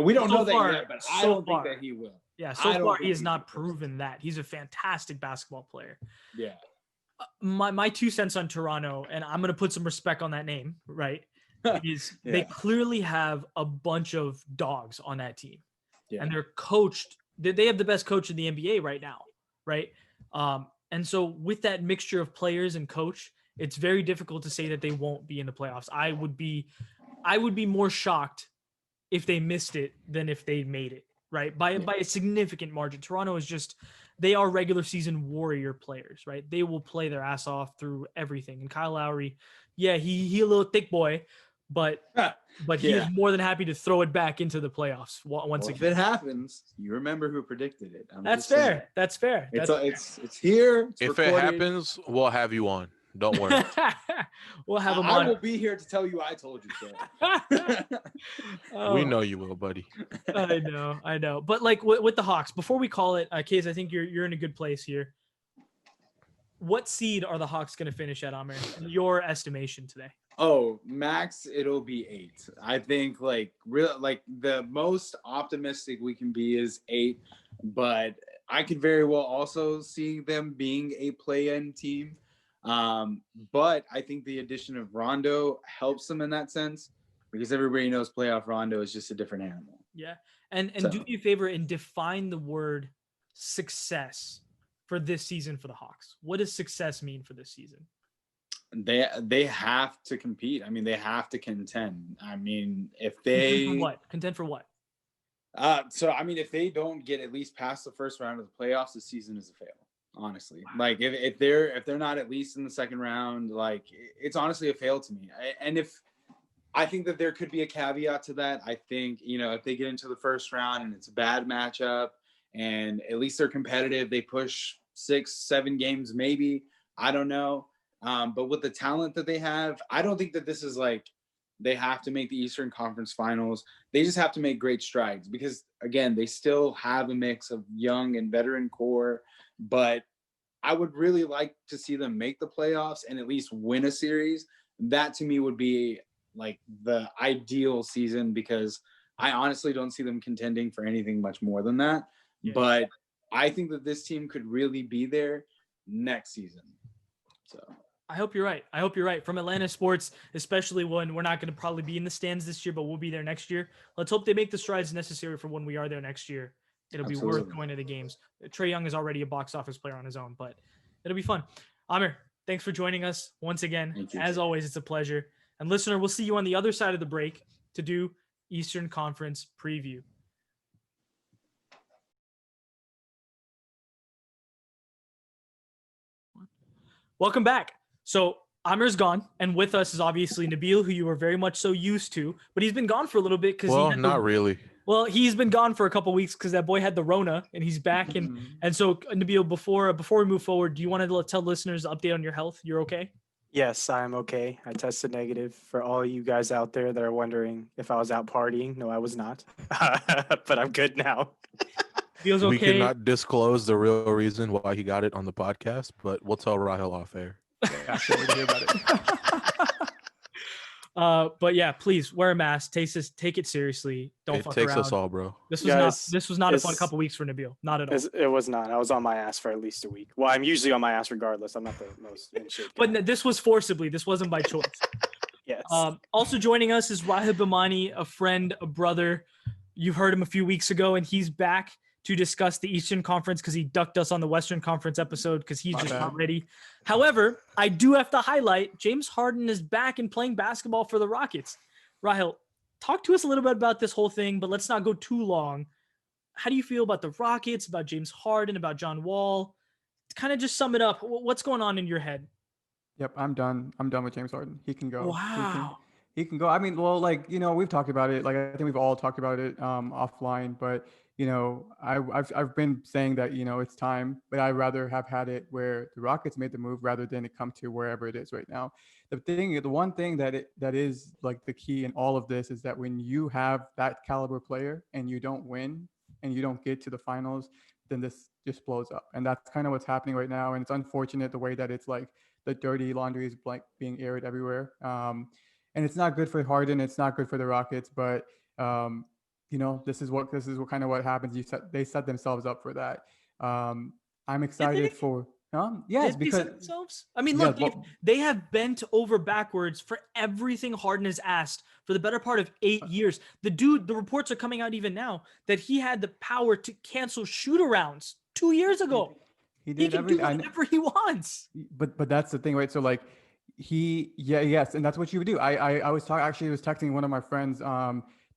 We don't know that yet, but I don't think that he will. Yeah, so far he has not proven that. He's a fantastic basketball player. Yeah. My 2 cents on Toronto, and I'm going to put some respect on that name, right, is they clearly have a bunch of dogs on that team. Yeah. And they're coached. They have the best coach in the NBA right now, right? And so with that mixture of players and coach, it's very difficult to say that they won't be in the playoffs. I would be more shocked if they missed it than if they made it, right? By a significant margin. Toronto is just, they are regular season warrior players, right? They will play their ass off through everything. And Kyle Lowry, yeah, he a little thick boy, but he is more than happy to throw it back into the playoffs once again. If it happens, you remember who predicted it. That's fair. That's fair. It's here. It's if recorded. it happens, we'll have you on. Don't worry. We'll have him I on. will be here to tell you I told you so. We know you will, buddy. I know. But like with the Hawks, before we call it, Case, I think you're in a good place here. What seed are the Hawks going to finish at, Aamir, in your estimation today? Oh, max, it'll be 8. I think the most optimistic we can be is 8, but I could very well also see them being a play-in team. But I think the addition of Rondo helps them in that sense, because everybody knows playoff Rondo is just a different animal. Yeah. And do me a favor and define the word success for this season for the Hawks. What does success mean for this season? They have to compete. I mean, they have to contend. I mean, if they contend for what? So I mean, if they don't get at least past the first round of the playoffs, the season is a fail. Honestly, like if they're not at least in the second round, like it's honestly a fail to me. I think that there could be a caveat to that. I think, if they get into the first round and it's a bad matchup and at least they're competitive, they push 6-7 games, maybe, I don't know. But with the talent that they have, I don't think that this is like they have to make the Eastern Conference Finals. They just have to make great strides because, again, they still have a mix of young and veteran core. But I would really like to see them make the playoffs and at least win a series. That to me would be like the ideal season, because I honestly don't see them contending for anything much more than that. Yeah. But I think that this team could really be there next season. So I hope you're right. From Atlanta sports, especially when we're not going to probably be in the stands this year, but we'll be there next year. Let's hope they make the strides necessary for when we are there next year. It'll be worth going to the games. Trae Young is already a box office player on his own, but it'll be fun. Aamir, thanks for joining us once again. As always, it's a pleasure. And listener, we'll see you on the other side of the break to do Eastern Conference preview. Welcome back. So Aamir's gone, and with us is obviously Nabil, who you were very much so used to, but he's been gone for a little bit because not really. Well, he's been gone for a couple of weeks because that boy had the Rona, and he's back. And so Nabil, before we move forward, do you want to tell listeners an update on your health? You're okay? Yes, I'm okay. I tested negative. For all you guys out there that are wondering if I was out partying, no, I was not. But I'm good now. Feels okay. We cannot disclose the real reason why he got it on the podcast, but we'll tell Raheel off air. Yeah, I can't wait to hear about it. But yeah, please wear a mask. Take it seriously. Don't fuck around. It takes us all, bro. This was not a fun couple weeks for Nabil. Not at all. It was not. I was on my ass for at least a week. Well, I'm usually on my ass regardless. I'm not the most in shape guy. But this was forcibly. This wasn't by choice. Yes. Also joining us is Raheel Bhimani, a friend, a brother. You heard him a few weeks ago, and he's back to discuss the Eastern Conference because he ducked us on the Western Conference episode because he's not ready. However, I do have to highlight James Harden is back and playing basketball for the Rockets. Raheel, talk to us a little bit about this whole thing, but let's not go too long. How do you feel about the Rockets, about James Harden, about John Wall? Kind of just sum it up. What's going on in your head? Yep, I'm done. I'm done with James Harden. He can go. Wow. He can go. I mean, well, we've talked about it. Like, I think we've all talked about it offline, but I've been saying that, it's time, but I'd rather have had it where the Rockets made the move rather than it come to wherever it is right now. The one thing that is like the key in all of this is that when you have that caliber player and you don't win and you don't get to the finals, then this just blows up. And that's kind of what's happening right now. And it's unfortunate the way that it's like the dirty laundry is like being aired everywhere. And it's not good for Harden. It's not good for the Rockets, but this is what kind of what happens. They set themselves up for that. I'm excited for. Yes, because themselves. I mean, look, they have bent over backwards for everything Harden has asked for the better part of 8 years. The reports are coming out even now that he had the power to cancel shoot-arounds 2 years ago. He did can do whatever he wants. But that's the thing, right? So like. Yes, and that's what you would do. I was texting one of my friends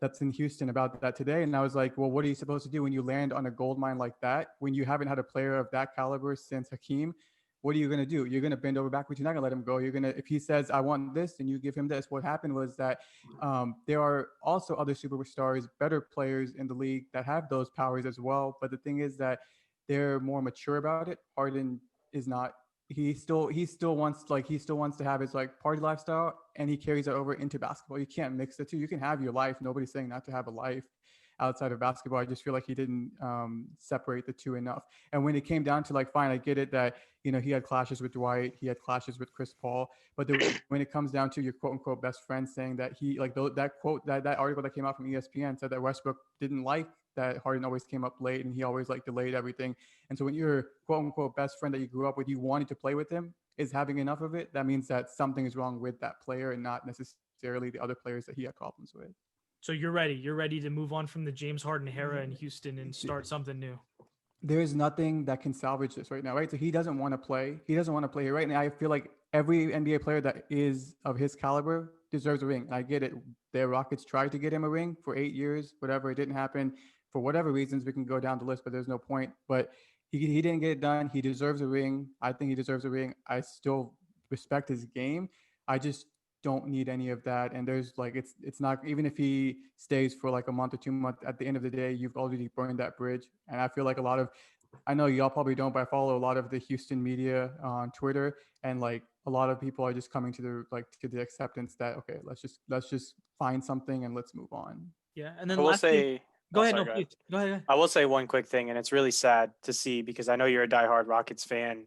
that's in Houston about that today. And I was like, well, what are you supposed to do when you land on a gold mine like that? When you haven't had a player of that caliber since Hakeem, what are you going to do? You're going to bend over backwards. You're not going to let him go. You're going to, if he says, I want this, then you give him this. What happened was that there are also other superstars, better players in the league that have those powers as well. But the thing is that they're more mature about it. Harden is not. He still wants to have his like party lifestyle, and he carries that over into basketball. You can't mix the two. You can have your life. Nobody's saying not to have a life outside of basketball. I just feel like he didn't separate the two enough. And when it came down to like, fine, I get it that he had clashes with Dwight, he had clashes with Chris Paul, but when it comes down to your quote unquote best friend saying that he like that quote that article that came out from ESPN said that Westbrook didn't like that Harden always came up late and he always like delayed everything. And so when your quote unquote best friend that you grew up with, you wanted to play with him, is having enough of it, that means that something is wrong with that player and not necessarily the other players that he had problems with. So you're ready to move on from the James Harden era in Houston and start something new. There is nothing that can salvage this right now, right? So he doesn't want to play. He doesn't want to play here right now. I feel like every NBA player that is of his caliber deserves a ring. I get it. The Rockets tried to get him a ring for 8 years, whatever. It didn't happen for whatever reasons. We can go down the list, but there's no point. But he didn't get it done. He deserves a ring. I think he deserves a ring. I still respect his game. I just don't need any of that. And there's like, it's not, even if he stays for like a month or 2 months, at the end of the day, you've already burned that bridge. And I feel like I know y'all probably don't, but I follow a lot of the Houston media on Twitter, and like a lot of people are just coming to the acceptance that, okay, let's just find something and let's move on. Yeah. And then I will say, go ahead. sorry, No, please. Go ahead. I will say one quick thing, and it's really sad to see because I know you're a diehard Rockets fan.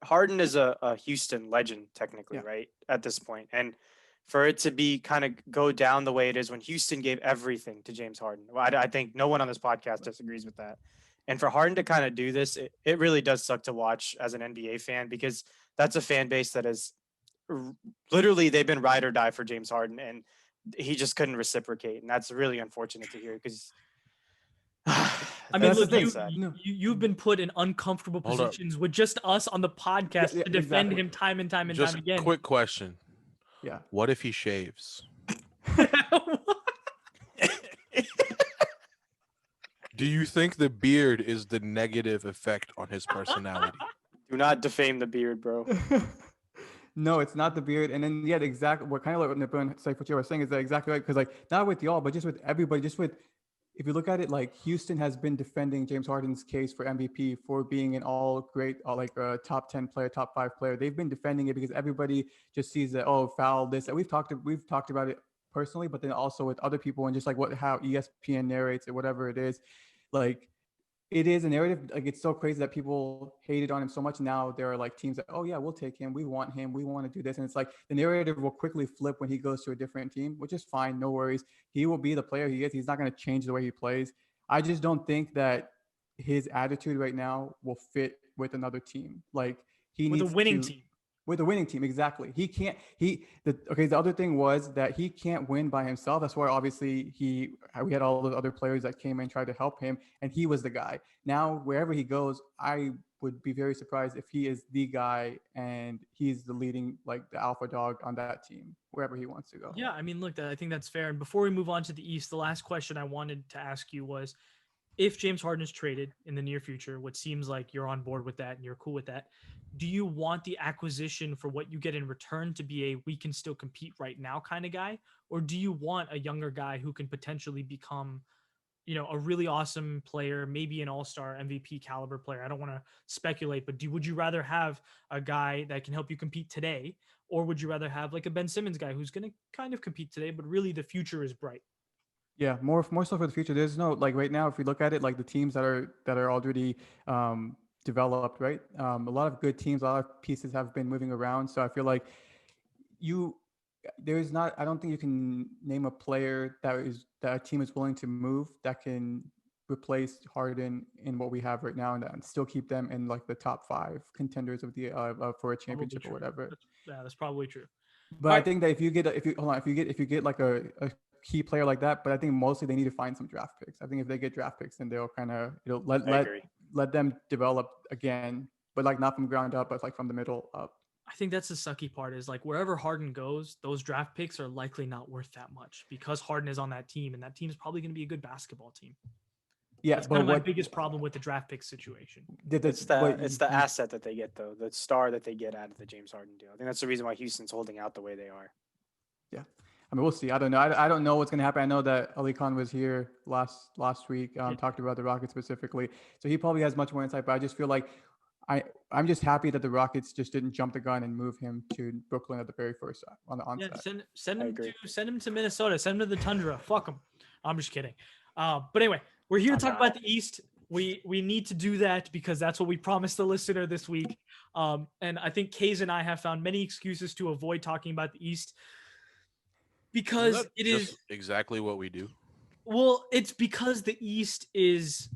Harden is a Houston legend, technically, right? At this point. And for it to be kind of go down the way it is when Houston gave everything to James Harden. Well, I think no one on this podcast disagrees with that. And for Harden to kind of do this, it really does suck to watch as an NBA fan, because that's a fan base that is literally, they've been ride or die for James Harden, and he just couldn't reciprocate. And that's really unfortunate to hear, because I mean, look, you've been put in uncomfortable Hold positions with just us on the podcast to defend him time and time Just again. Quick question. Yeah. What if he shaves? Do you think the beard is the negative effect on his personality? Do not defame the beard, bro. No, it's not the beard. And then, yeah, exactly what kind of like what you were saying is that exactly right. Because like not with y'all, but just with everybody, if you look at it, like Houston has been defending James Harden's case for MVP for being an all great, top 10 player, top 5 player. They've been defending it because everybody just sees that, oh, foul this. And we've talked about it personally, but then also with other people, and just like how ESPN narrates it, whatever it is, like it is a narrative. Like it's so crazy that people hated on him so much. Now there are like teams that, oh yeah, we'll take him. We want him. We want to do this. And it's like the narrative will quickly flip when he goes to a different team, which is fine. No worries. He will be the player he is. He's not going to change the way he plays. I just don't think that his attitude right now will fit with another team. Like he needs with a winning team. With a winning team, exactly. The other thing was that he can't win by himself. That's why obviously we had all the other players that came and tried to help him, and he was the guy. Now wherever he goes, I would be very surprised if he is the guy and he's the leading, like the alpha dog on that team, wherever he wants to go. Yeah, I mean, look, I think that's fair. And before we move on to the East, the last question I wanted to ask you was, if James Harden is traded in the near future, what seems like you're on board with that and you're cool with that, do you want the acquisition for what you get in return to be a we can still compete right now kind of guy? Or do you want a younger guy who can potentially become, a really awesome player, maybe an all-star MVP caliber player? I don't want to speculate, but would you rather have a guy that can help you compete today? Or would you rather have like a Ben Simmons guy who's going to kind of compete today, but really the future is bright? Yeah, more so for the future. There's no, like right now, if we look at it, like the teams that are already developed, right? A lot of good teams, a lot of pieces have been moving around. So I feel like I don't think you can name a player that a team is willing to move that can replace Harden in what we have right now and still keep them in like the top 5 contenders of the for a championship or whatever. That's probably true. But I think that if you get like a key player like that, but I think mostly they need to find some draft picks. I think if they get draft picks, then they'll kind of let them develop again, but like not from ground up, but like from the middle up. I think that's the sucky part is like wherever Harden goes, those draft picks are likely not worth that much because Harden is on that team and that team is probably going to be a good basketball team. Yeah, That's but kind of my what biggest problem with the draft pick situation. It's the asset that they get though, the star that they get out of the James Harden deal. I think that's the reason why Houston's holding out the way they are. Yeah, I mean, we'll see. I don't know. I don't know what's going to happen. I know that Ali Khan was here last week, talked about the Rockets specifically, so he probably has much more insight. But I just feel like I'm just happy that the Rockets just didn't jump the gun and move him to Brooklyn at the very first on the onset. Yeah, send him to Minnesota. Send him to the tundra. Fuck him. I'm just kidding. But anyway, we're here to talk about the East. We need to do that because that's what we promised the listener this week. And I think Kays and I have found many excuses to avoid talking about the East because it is exactly what we do. Well, it's because the East is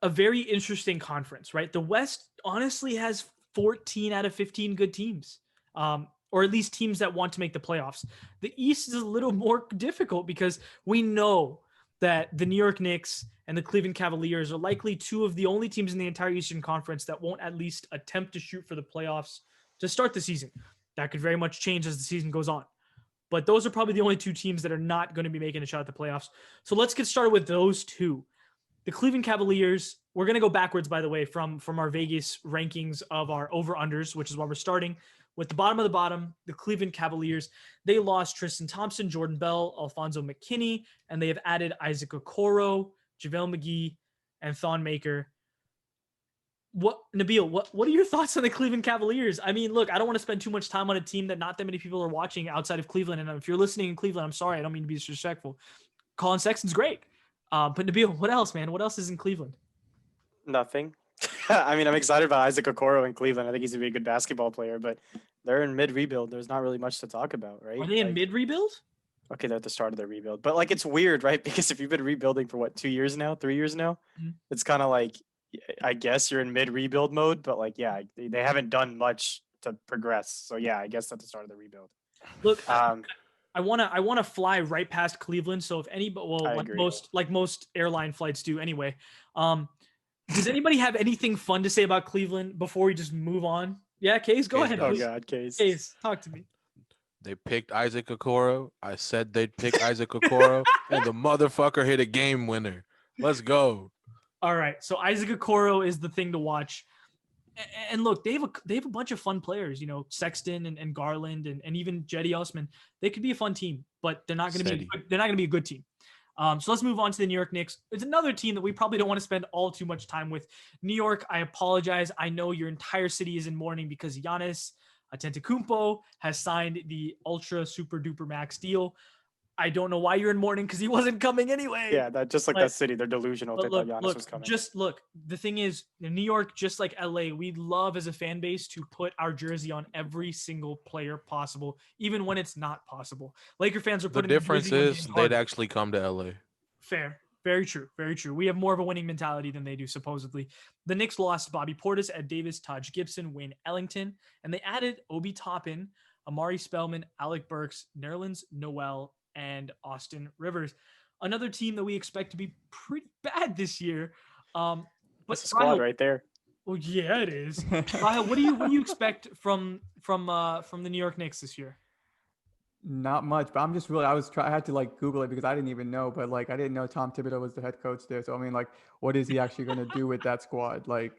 a very interesting conference, right? The West honestly has 14 out of 15 good teams, or at least teams that want to make the playoffs. The East is a little more difficult because we know that the New York Knicks and the Cleveland Cavaliers are likely two of the only teams in the entire Eastern Conference that won't at least attempt to shoot for the playoffs to start the season. That could very much change as the season goes on. But those are probably the only two teams that are not going to be making a shot at the playoffs. So let's get started with those two. The Cleveland Cavaliers, we're going to go backwards, by the way, from our Vegas rankings of our over-unders, which is why we're starting with the bottom of the bottom, the Cleveland Cavaliers. They lost Tristan Thompson, Jordan Bell, Alfonso McKinney, and they have added Isaac Okoro, JaVale McGee, and Thon Maker. Nabil, what are your thoughts on the Cleveland Cavaliers? I mean, look, I don't want to spend too much time on a team that not that many people are watching outside of Cleveland. And if you're listening in Cleveland, I'm sorry, I don't mean to be disrespectful. Colin Sexton's great. But Nabil, what else, man? What else is in Cleveland? Nothing. I mean, I'm excited about Isaac Okoro in Cleveland. I think he's going to be a good basketball player, but they're in mid-rebuild. There's not really much to talk about, right? Are they in mid-rebuild? Okay, they're at the start of their rebuild. But, like, it's weird, right? Because if you've been rebuilding for, 3 years now? Mm-hmm. It's kind of like, I guess you're in mid-rebuild mode, but, like, yeah, they haven't done much to progress. So, yeah, I guess at the start of the rebuild. Look, I want to fly right past Cleveland. So if anybody, like most airline flights do anyway. Does anybody have anything fun to say about Cleveland before we just move on? Yeah, Kays, go ahead. Oh God, Kays, talk to me. They picked Isaac Okoro. I said they'd pick Isaac Okoro, and the motherfucker hit a game winner. Let's go. All right, so Isaac Okoro is the thing to watch. And look, they have a bunch of fun players, you know, Sexton and Garland and even Jetty Osman. They could be a fun team, but they're not going to be a good team. So let's move on to the New York Knicks. It's another team that we probably don't want to spend all too much time with. New York, I apologize. I know your entire city is in mourning because Giannis Antetokounmpo has signed the ultra super duper max deal. I don't know why you're in mourning because he wasn't coming anyway. Yeah, that city, they're delusional. They thought Giannis was coming. The thing is, in New York, just like LA, we love as a fan base to put our jersey on every single player possible, even when it's not possible. Laker fans are putting the difference is they'd actually come to LA. Fair. Very true. Very true. We have more of a winning mentality than they do, supposedly. The Knicks lost Bobby Portis, Ed Davis, Taj Gibson, Wayne Ellington, and they added Obi Toppin, Amari Spellman, Alec Burks, Nerlens Noel, and Austin Rivers. Another team that we expect to be pretty bad this year. But that's a squad right there. Well, yeah, it is. Raheel, what do you expect from the New York Knicks this year? Not much, but I'm just really, I had to like Google it because I didn't even know, but like, I didn't know Tom Thibodeau was the head coach there. So, I mean, like, what is he actually going to do with that squad? Like,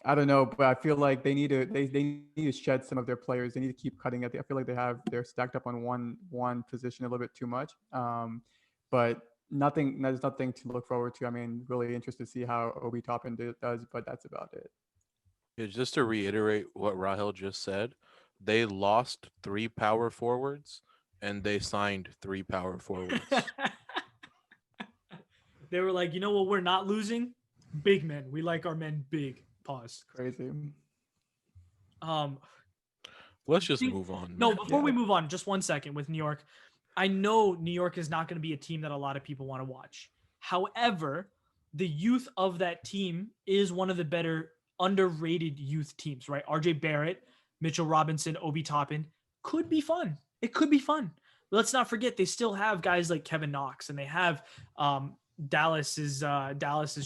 I don't know, but I feel like they need to shed some of their players. They need to keep cutting it. I feel like they're stacked up on one position a little bit too much. But there's nothing to look forward to. I mean, really interested to see how Obi Toppin does, but that's about it. Yeah, just to reiterate what Raheel just said, they lost 3 power forwards and they signed 3 power forwards. They were like, you know what, we're not losing? Big men. We like our men big. Pause. Crazy. Let's just move on. No, before we move on, just 1 second with New York. I know New York is not going to be a team that a lot of people want to watch. However, the youth of that team is one of the better underrated youth teams, right? RJ Barrett, Mitchell Robinson, Obi Toppin could be fun. It could be fun. But let's not forget they still have guys like Kevin Knox, and they have Dallas's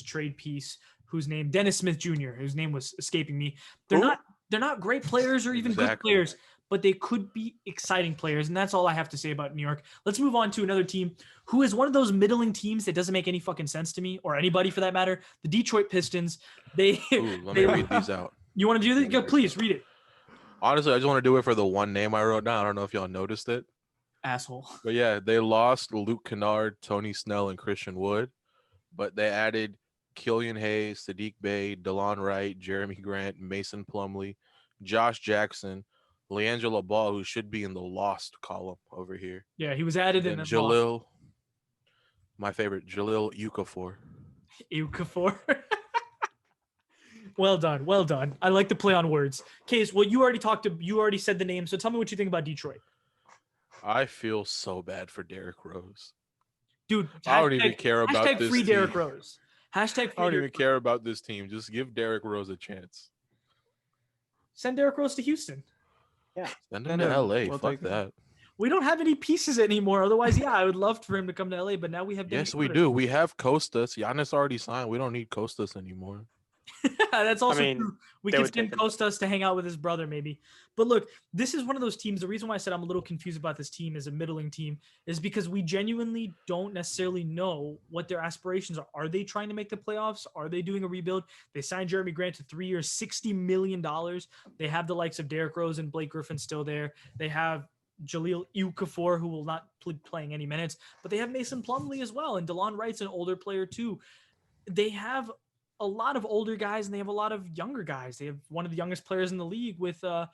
trade piece, whose name Dennis Smith Jr., whose name was escaping me. They're not They're not great players or even good players, but they could be exciting players. And that's all I have to say about New York. Let's move on to another team who is one of those middling teams that doesn't make any fucking sense to me or anybody for that matter. The Detroit Pistons. Let me read these out. You want to do that? Go, please read it. Honestly, I just want to do it for the one name I wrote down. I don't know if y'all noticed it. Asshole. But yeah, they lost Luke Kennard, Tony Snell, and Christian Wood. But they added Killian Hayes, Sadiq Bey, DeLon Wright, Jeremy Grant, Mason Plumlee, Josh Jackson, LiAngelo Ball, who should be in the lost column over here. Yeah, he was added in. Jalil, my favorite, Jalil Okafor. Okafor. Well done. I like to play on words. Case, well, you already said the name, so tell me what you think about Detroit. I feel so bad for Derrick Rose. Dude, I don't even care about this free team. Derrick Rose. Hashtag free I don't even care about this team. Just give Derrick Rose a chance. Send Derrick Rose to Houston. Yeah. Send him to LA. We'll Fuck that. We don't have any pieces anymore. Otherwise, yeah, I would love for him to come to LA, but now we have Yes, we do. We have Costas. Giannis already signed. We don't need Costas anymore. That's also true. We they could would send take him. Costas to hang out with his brother, maybe. But look, this is one of those teams. The reason why I said I'm a little confused about this team as a middling team is because we genuinely don't necessarily know what their aspirations are. Are they trying to make the playoffs? Are they doing a rebuild? They signed Jeremy Grant to 3 years, $60 million. They have the likes of Derrick Rose and Blake Griffin still there. They have Jalil Okafor, who will not be playing any minutes, but they have Mason Plumlee as well. And DeLon Wright's an older player too. They have a lot of older guys and they have a lot of younger guys. They have one of the youngest players in the league with Sekou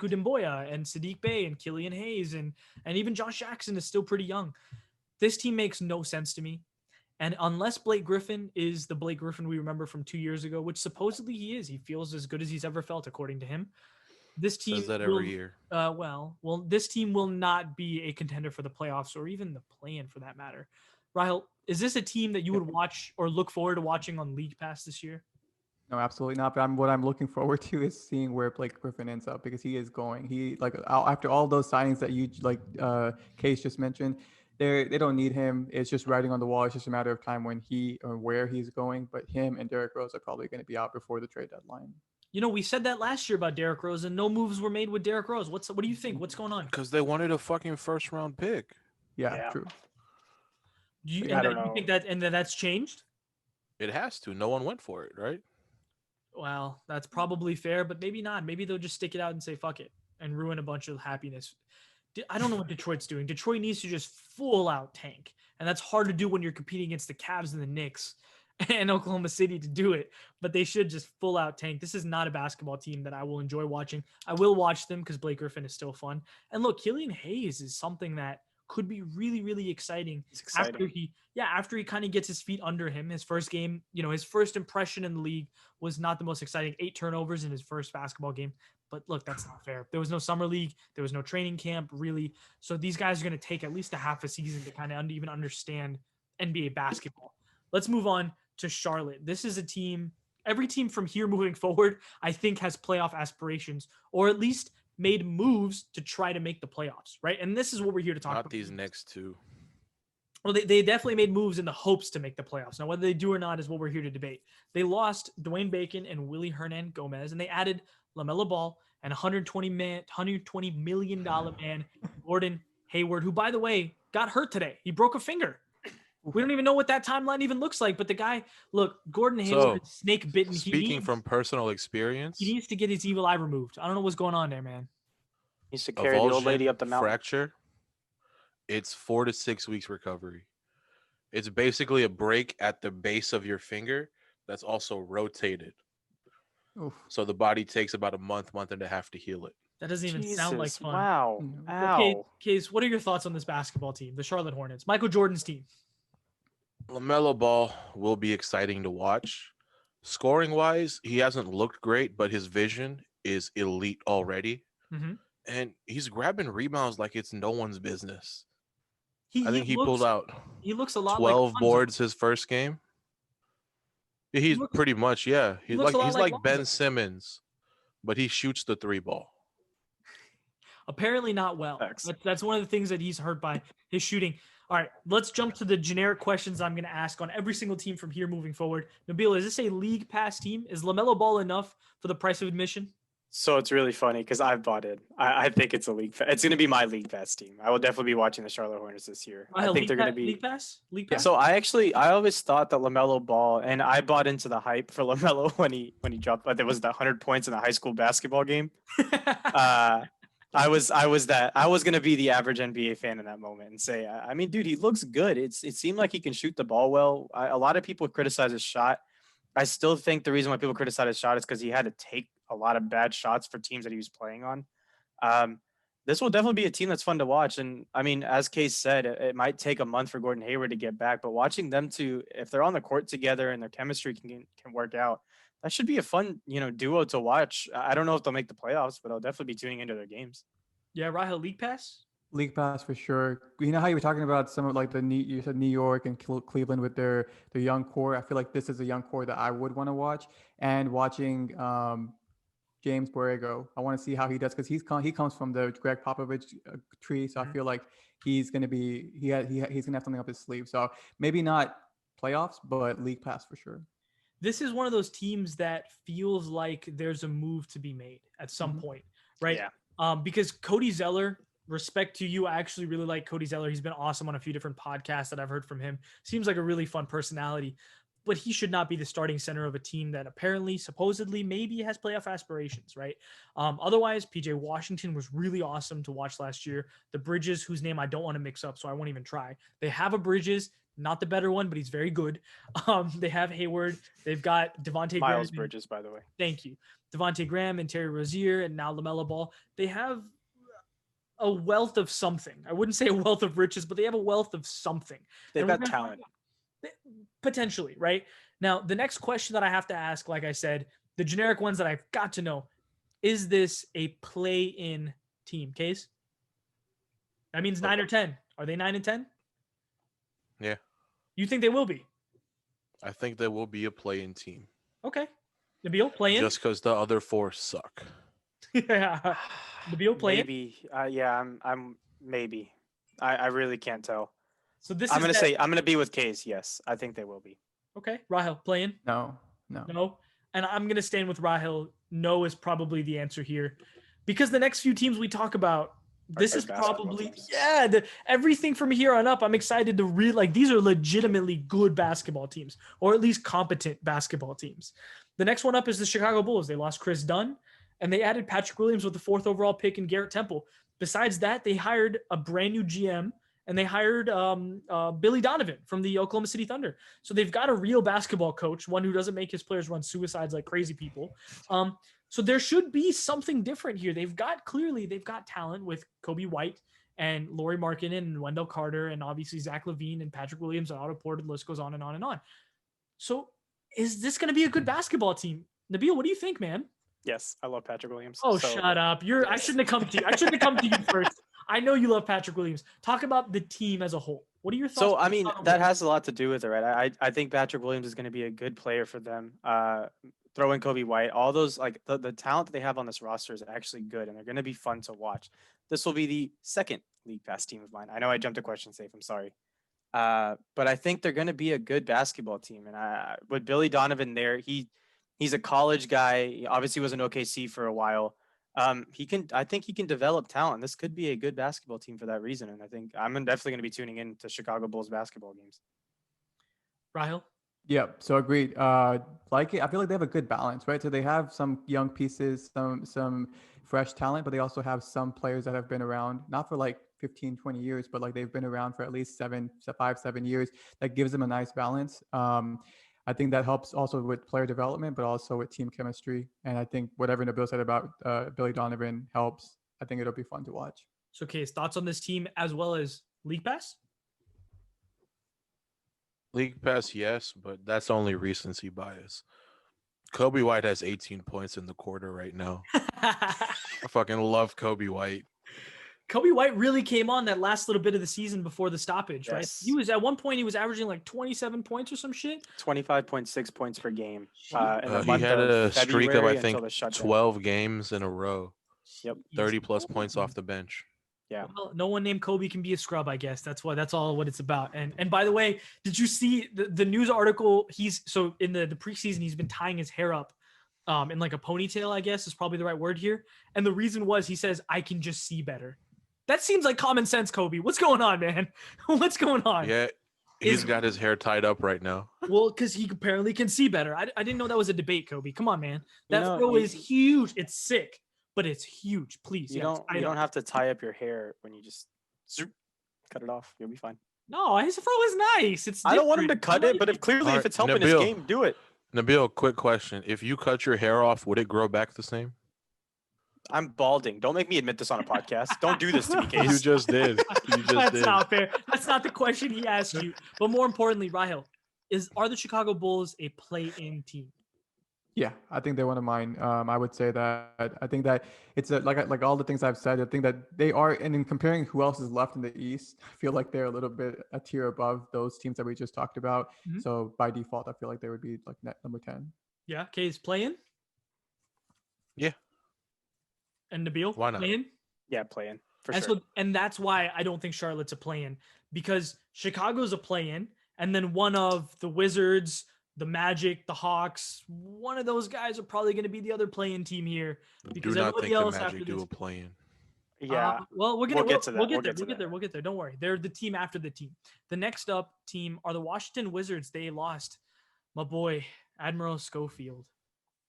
Demboya and Sadiq Bey and Killian Hayes and even Josh Jackson is still pretty young. This team makes no sense to me. And unless Blake Griffin is the Blake Griffin we remember from 2 years ago, which supposedly he is, he feels as good as he's ever felt, according to him. This team says that every year. This team will not be a contender for the playoffs or even the play-in for that matter. Raheel, is this a team that you would watch or look forward to watching on League Pass this year? No, absolutely not. But what I'm looking forward to is seeing where Blake Griffin ends up because he is going. He after all those signings that you Case just mentioned, they don't need him. It's just writing on the wall. It's just a matter of time when he or where he's going. But him and Derrick Rose are probably going to be out before the trade deadline. You know, we said that last year about Derrick Rose, and no moves were made with Derrick Rose. What do you think? What's going on? Because they wanted a fucking first-round pick. Yeah, true. You think that that's changed? It has to. No one went for it, right? Well, that's probably fair, but maybe not. Maybe they'll just stick it out and say fuck it and ruin a bunch of happiness. I don't know what Detroit's doing. Detroit needs to just full out tank, and that's hard to do when you're competing against the Cavs and the Knicks and Oklahoma City to do it. But they should just full out tank. This is not a basketball team that I will enjoy watching. I will watch them because Blake Griffin is still fun. And look, Killian Hayes is something that could be really, really exciting. After he kind of gets his feet under him. His first game, his first impression in the league was not the most exciting. 8 turnovers in his first basketball game. But look, that's not fair. There was no summer league. There was no training camp, really. So these guys are going to take at least a half a season to kind of even understand NBA basketball. Let's move on to Charlotte. This is a team, every team from here moving forward, I think has playoff aspirations, or at least made moves to try to make the playoffs, right? And this is what we're here to talk about. Not these next two. Well, they definitely made moves in the hopes to make the playoffs. Now, whether they do or not is what we're here to debate. They lost Dwayne Bacon and Willie Hernan Gomez, and they added LaMelo Ball and $120 million man, Gordon Hayward, who, by the way, got hurt today. He broke a finger. We don't even know what that timeline even looks like, but the guy, look, Gordon Hayward, snake bitten. Speaking from personal experience, he needs to get his evil eye removed. I don't know what's going on there, man. He needs to carry the old lady up the mountain. Fracture. It's 4 to 6 weeks recovery. It's basically a break at the base of your finger that's also rotated. Oof. So the body takes about a month and a half to heal it. That doesn't even sound like fun. Wow. Okay, Case, what are your thoughts on this basketball team, the Charlotte Hornets, Michael Jordan's team? LaMelo Ball will be exciting to watch. Scoring wise, he hasn't looked great, but his vision is elite already. Mm-hmm. And he's grabbing rebounds like it's no one's business. He pulled out he looks a lot 12 like boards his first game. He's pretty much, yeah. He's like Ben Simmons, but he shoots the 3 ball. Apparently not well. That's one of the things that he's hurt by, his shooting. All right, let's jump to the generic questions I'm going to ask on every single team from here moving forward. Nabil, is this a league pass team? Is LaMelo Ball enough for the price of admission? So it's really funny because I've bought it. I think it's a league. It's going to be my league pass team. I will definitely be watching the Charlotte Hornets this year. I think they're going to be league pass. League pass. So I always thought that LaMelo Ball, and I bought into the hype for LaMelo when he dropped. There was the 100 points in the high school basketball game. I was going to be the average NBA fan in that moment and say, I mean, dude, he looks good. It seemed like he can shoot the ball well. A lot of people criticize his shot. I still think the reason why people criticize his shot is because he had to take a lot of bad shots for teams that he was playing on. This will definitely be a team that's fun to watch. And I mean, as Case said, it might take a month for Gordon Hayward to get back, but watching them two, if they're on the court together and their chemistry can work out, that should be a fun, duo to watch. I don't know if they'll make the playoffs, but I'll definitely be tuning into their games. Yeah, Raheel, league pass. League pass for sure. You know how you were talking about some of like you said New York and Cleveland with their young core. I feel like this is a young core that I would want to watch. And watching James Borrego, I want to see how he does because he comes from the Greg Popovich tree. So I feel like he's gonna have something up his sleeve. So maybe not playoffs, but league pass for sure. This is one of those teams that feels like there's a move to be made at some point, right? Yeah. Because Cody Zeller. Respect to you. I actually really like Cody Zeller. He's been awesome on a few different podcasts that I've heard from him. Seems like a really fun personality, but he should not be the starting center of a team that apparently, supposedly, maybe has playoff aspirations, right? Otherwise, PJ Washington was really awesome to watch last year. The Bridges, whose name I don't want to mix up, so I won't even try. They have a Bridges, not the better one, but he's very good. They have Hayward. They've got Devontae Miles Graham. Bridges, by the way. Thank you. Devontae Graham and Terry Rozier and now LaMelo Ball. They have a wealth of something. I wouldn't say a wealth of riches, but they have a wealth of something. They've got talent. Potentially, right? Now, the next question that I have to ask, like I said, the generic ones that I've got to know, is this a play-in team, Case? That means 9 or 10. Are they 9 and 10? Yeah. You think they will be? I think they will be a play-in team. Okay. Nabil, play-in? Just because the other four suck. Yeah. Nabil, play-in? Maybe. Yeah, I'm maybe. I really can't tell. So this I'm is going to be with Case. Yes, I think they will be. Okay. Raheel, play-in? No. And I'm going to stand with Raheel. No is probably the answer here. Because the next few teams we talk about, this is probably, everything from here on up, I'm excited to these are legitimately good basketball teams, or at least competent basketball teams. The next one up is the Chicago Bulls. They lost Chris Dunn, and they added Patrick Williams with the 4th overall pick and Garrett Temple. Besides that, they hired a brand new GM, and they hired Billy Donovan from the Oklahoma City Thunder. So they've got a real basketball coach, one who doesn't make his players run suicides like crazy people. So there should be something different here. They've got talent with Kobe White and Lauri Markkanen and Wendell Carter and obviously Zach LaVine and Patrick Williams and Otto Porter. The list goes on and on and on. So is this going to be a good basketball team? Nabil, what do you think, man? Yes, I love Patrick Williams. Oh, shut up. I shouldn't have come to you. I shouldn't have come to you first. I know you love Patrick Williams. Talk about the team as a whole. What are your thoughts? So, I mean, that has a lot to do with it, right? I think Patrick Williams is going to be a good player for them. Throw in Kobe White. All those, like, the talent that they have on this roster is actually good, and they're going to be fun to watch. This will be the second League Pass team of mine. I know I jumped a question safe. I'm sorry. But I think they're going to be a good basketball team. And with Billy Donovan there, he's a college guy. He obviously was in OKC for a while. I think he can develop talent. This could be a good basketball team for that reason. And I think I'm definitely going to be tuning in to Chicago Bulls basketball games. Raheel? Yeah, so agreed. I feel like they have a good balance, right? So they have some young pieces, some fresh talent, but they also have some players that have been around, not for like 15, 20 years, but like they've been around for at least 7 years. That gives them a nice balance. I think that helps also with player development, but also with team chemistry. And I think whatever Nabil said about Billy Donovan helps. I think it'll be fun to watch. So, Case, thoughts on this team as well as League Pass? League Pass, yes, but that's only recency bias. Kobe White has 18 points in the quarter right now. I fucking love Kobe White. Kobe White really came on that last little bit of the season before the stoppage, right? Yes. He was at one point, he was averaging like 27 points or some shit. 25.6 points per game. He had a streak of, I think, 12 games in a row. Yep. 30 plus points off the bench. Yeah. Well, no one named Kobe can be a scrub, I guess. That's all what it's about. And by the way, did you see the news article? He's so in the preseason, he's been tying his hair up in like a ponytail, I guess is probably the right word here. And the reason was he says, I can just see better. That seems like common sense, Kobe. What's going on, man? What's going on? Yeah, he's got his hair tied up right now. Well, because he apparently can see better. I didn't know that was a debate, Kobe. Come on, man. That know, throw is huge. It's sick, but it's huge. Please, You don't have to tie up your hair when you just cut it off. You'll be fine. No, his fro is nice. It's. I don't want him to different. cut it, but if Alright, it's helping his Nabil. game, do it. Nabil, quick question. If you cut your hair off, would it grow back the same? I'm balding. Don't make me admit this on a podcast. Don't do this to me, You Case. just did. You just That's did. not fair. That's not the question he asked you. But more importantly, Raheel, are the Chicago Bulls a play-in team? Yeah, I think they're one of mine. I would say that I think that it's like all the things I've said. I think that they are, and in comparing who else is left in the East, I feel like they're a little bit a tier above those teams that we just talked about. Mhm. So by default, I feel like they would be like net number 10. Yeah, K's play-in. Yeah. And Nabil, Why not? play-in? Yeah, playing for And sure. so, and that's why I don't think Charlotte's a play-in, because Chicago's a play-in, and then one of the Wizards, the Magic, the Hawks, one of those guys are probably going to be the other play-in team here. Because Do not everybody think the else after Magic do this, a play-in. Yeah. well, we'll get to that. We'll get We'll there. get to We'll get there. that. We'll get there. We'll get there. Don't worry. They're the team after the team. The next up team are the Washington Wizards. They lost my boy Admiral Schofield.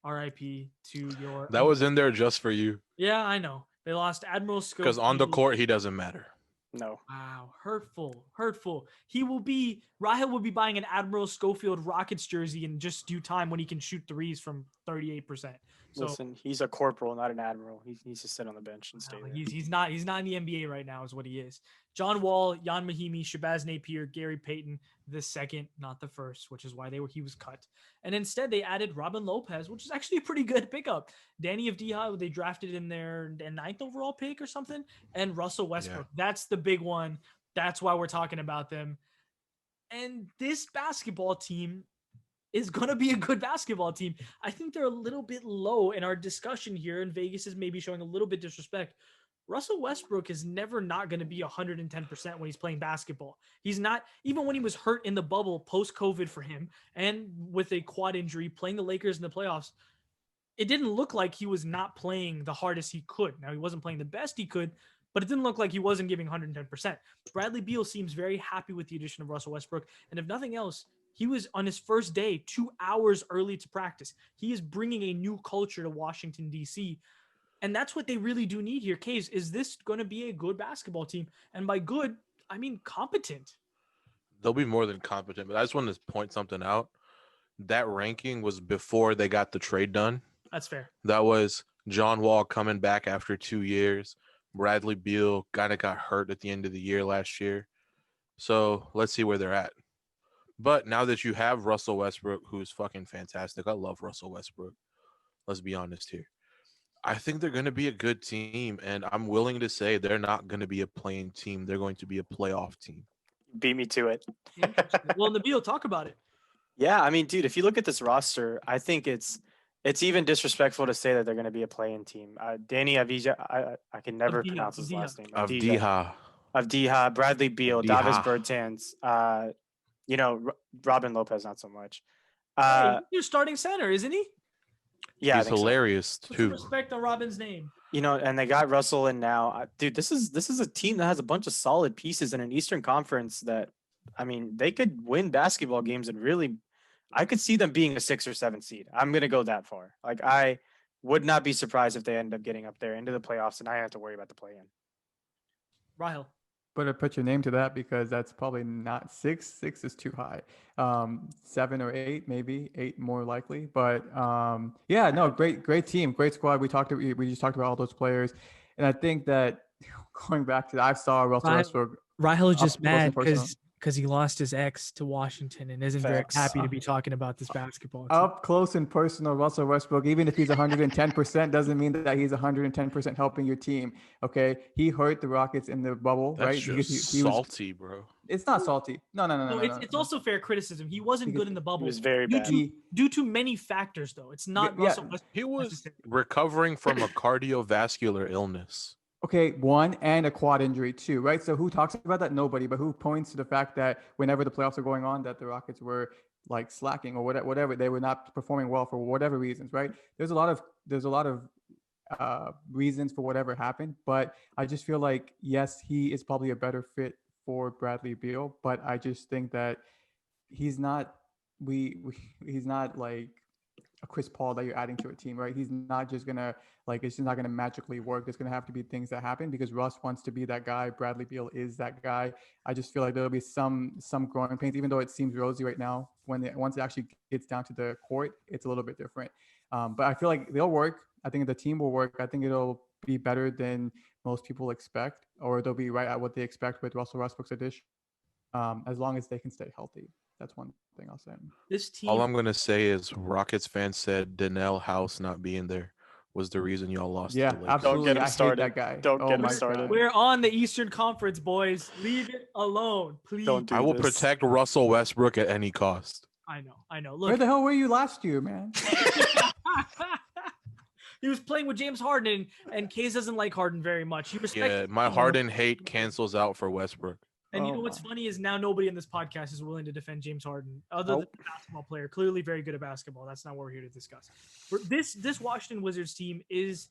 R.I.P. to your. That was in there just for you. Yeah, I know. They lost Admiral Schofield. Because on the court, he doesn't matter. No. Wow, hurtful. Raheel will be buying an Admiral Schofield Rockets jersey in just due time when he can shoot threes from 38%. So Listen, he's a corporal, not an admiral. He needs to sit on the bench and stay wow, there. he's not in the NBA right now is what he is. John Wall, Jan Mahimi, Shabazz Napier, Gary Payton, the second, not the first, which is why he was cut. And instead they added Robin Lopez, which is actually a pretty good pickup. Danny Avdija, they drafted in their 9th overall pick or something, and Russell Westbrook. Yeah. That's the big one. That's why we're talking about them. And this basketball team is going to be a good basketball team. I think they're a little bit low in our discussion here, and Vegas is maybe showing a little bit disrespect. Russell Westbrook is never not going to be 110% when he's playing basketball. He's not, even when he was hurt in the bubble post-COVID for him and with a quad injury playing the Lakers in the playoffs, it didn't look like he was not playing the hardest he could. Now, he wasn't playing the best he could, but it didn't look like he wasn't giving 110%. Bradley Beal seems very happy with the addition of Russell Westbrook. And if nothing else, he was on his first day 2 hours early to practice. He is bringing a new culture to Washington, D.C., and that's what they really do need here. Case, is this going to be a good basketball team? And by good, I mean competent. They'll be more than competent, but I just wanted to point something out. That ranking was before they got the trade done. That's fair. That was John Wall coming back after 2 years. Bradley Beal kind of got hurt at the end of the year last year. So let's see where they're at. But now that you have Russell Westbrook, who's fucking fantastic. I love Russell Westbrook. Let's be honest here. I think they're going to be a good team, and I'm willing to say they're not going to be a playing team. They're going to be a playoff team. Beat me to it. Well, Nabil, talk about it. Yeah, I mean, dude, if you look at this roster, I think it's even disrespectful to say that they're going to be a play-in team. Danny Avdija, I can never Avdija, pronounce his Avdija. last name. Avdija. Bradley Beal, Davis Bertans, Robin Lopez, not so much. Hey, you're starting center, isn't he? Yeah, He's hilarious Put some too. respect on Robin's name. And they got Russell in now. Dude, this is a team that has a bunch of solid pieces in an Eastern Conference that, I mean, they could win basketball games and really, I could see them being a 6 or 7 seed. I'm going to go that far. Like, I would not be surprised if they end up getting up there into the playoffs and I have to worry about the play-in. Raheel. Better put your name to that because that's probably not 6. 6 is too high. 7 or 8, maybe 8 more likely. But yeah, no, great team, great squad. We just talked about all those players, and I think that going back to I saw Russell Westbrook. Raheel is just up close and mad personal. because he lost his ex to Washington and isn't Facts. very happy to be talking about this basketball team. Up close and personal, Russell Westbrook, even if he's 110%, doesn't mean that he's 110% helping your team. Okay, he hurt the Rockets in the bubble, That's right? just He was, salty, bro. it's not salty. No. It's also fair criticism. He wasn't Because good in the It bubble was very bad. due to many factors, though. It's not Yeah, Russell Westbrook. He was necessarily. recovering from a cardiovascular illness. Okay, 1 and a quad injury 2, right? So who talks about that? Nobody. But who points to the fact that whenever the playoffs are going on, that the Rockets were like slacking or whatever. They were not performing well for whatever reasons, right? There's a lot of reasons for whatever happened, but I just feel like, yes, he is probably a better fit for Bradley Beal, but I just think that he's not he's not like a Chris Paul that you're adding to a team, right? He's not just gonna it's just not gonna magically work. There's gonna have to be things that happen because Russ wants to be that guy. Bradley Beal is that guy. I just feel like there'll be some growing pains, even though it seems rosy right now. Once it actually gets down to the court, it's a little bit different. But I feel like they'll work. I think the team will work. I think it'll be better than most people expect, or they'll be right at what they expect with Russell Westbrook's addition, as long as they can stay healthy. That's one thing I'll say. This All team, I'm gonna say is Rockets fans said Donnell House not being there was the reason y'all lost to Yeah, the Lakers. absolutely. Don't get him I hate started. that guy. Don't Oh get him my started. God. we're on the Eastern Conference, boys. Leave it alone, please. Don't do I will this. protect Russell Westbrook at any cost. I know. Where Look, the hell were you last year, man? he was playing with James Harden, and Case doesn't like Harden very much. He respects. Yeah, my Harden hate cancels out for Westbrook. And you Oh know what's my. funny is now nobody in this podcast is willing to defend James Harden, other than the basketball player. Clearly, very good at basketball. That's not what we're here to discuss. This Washington Wizards team is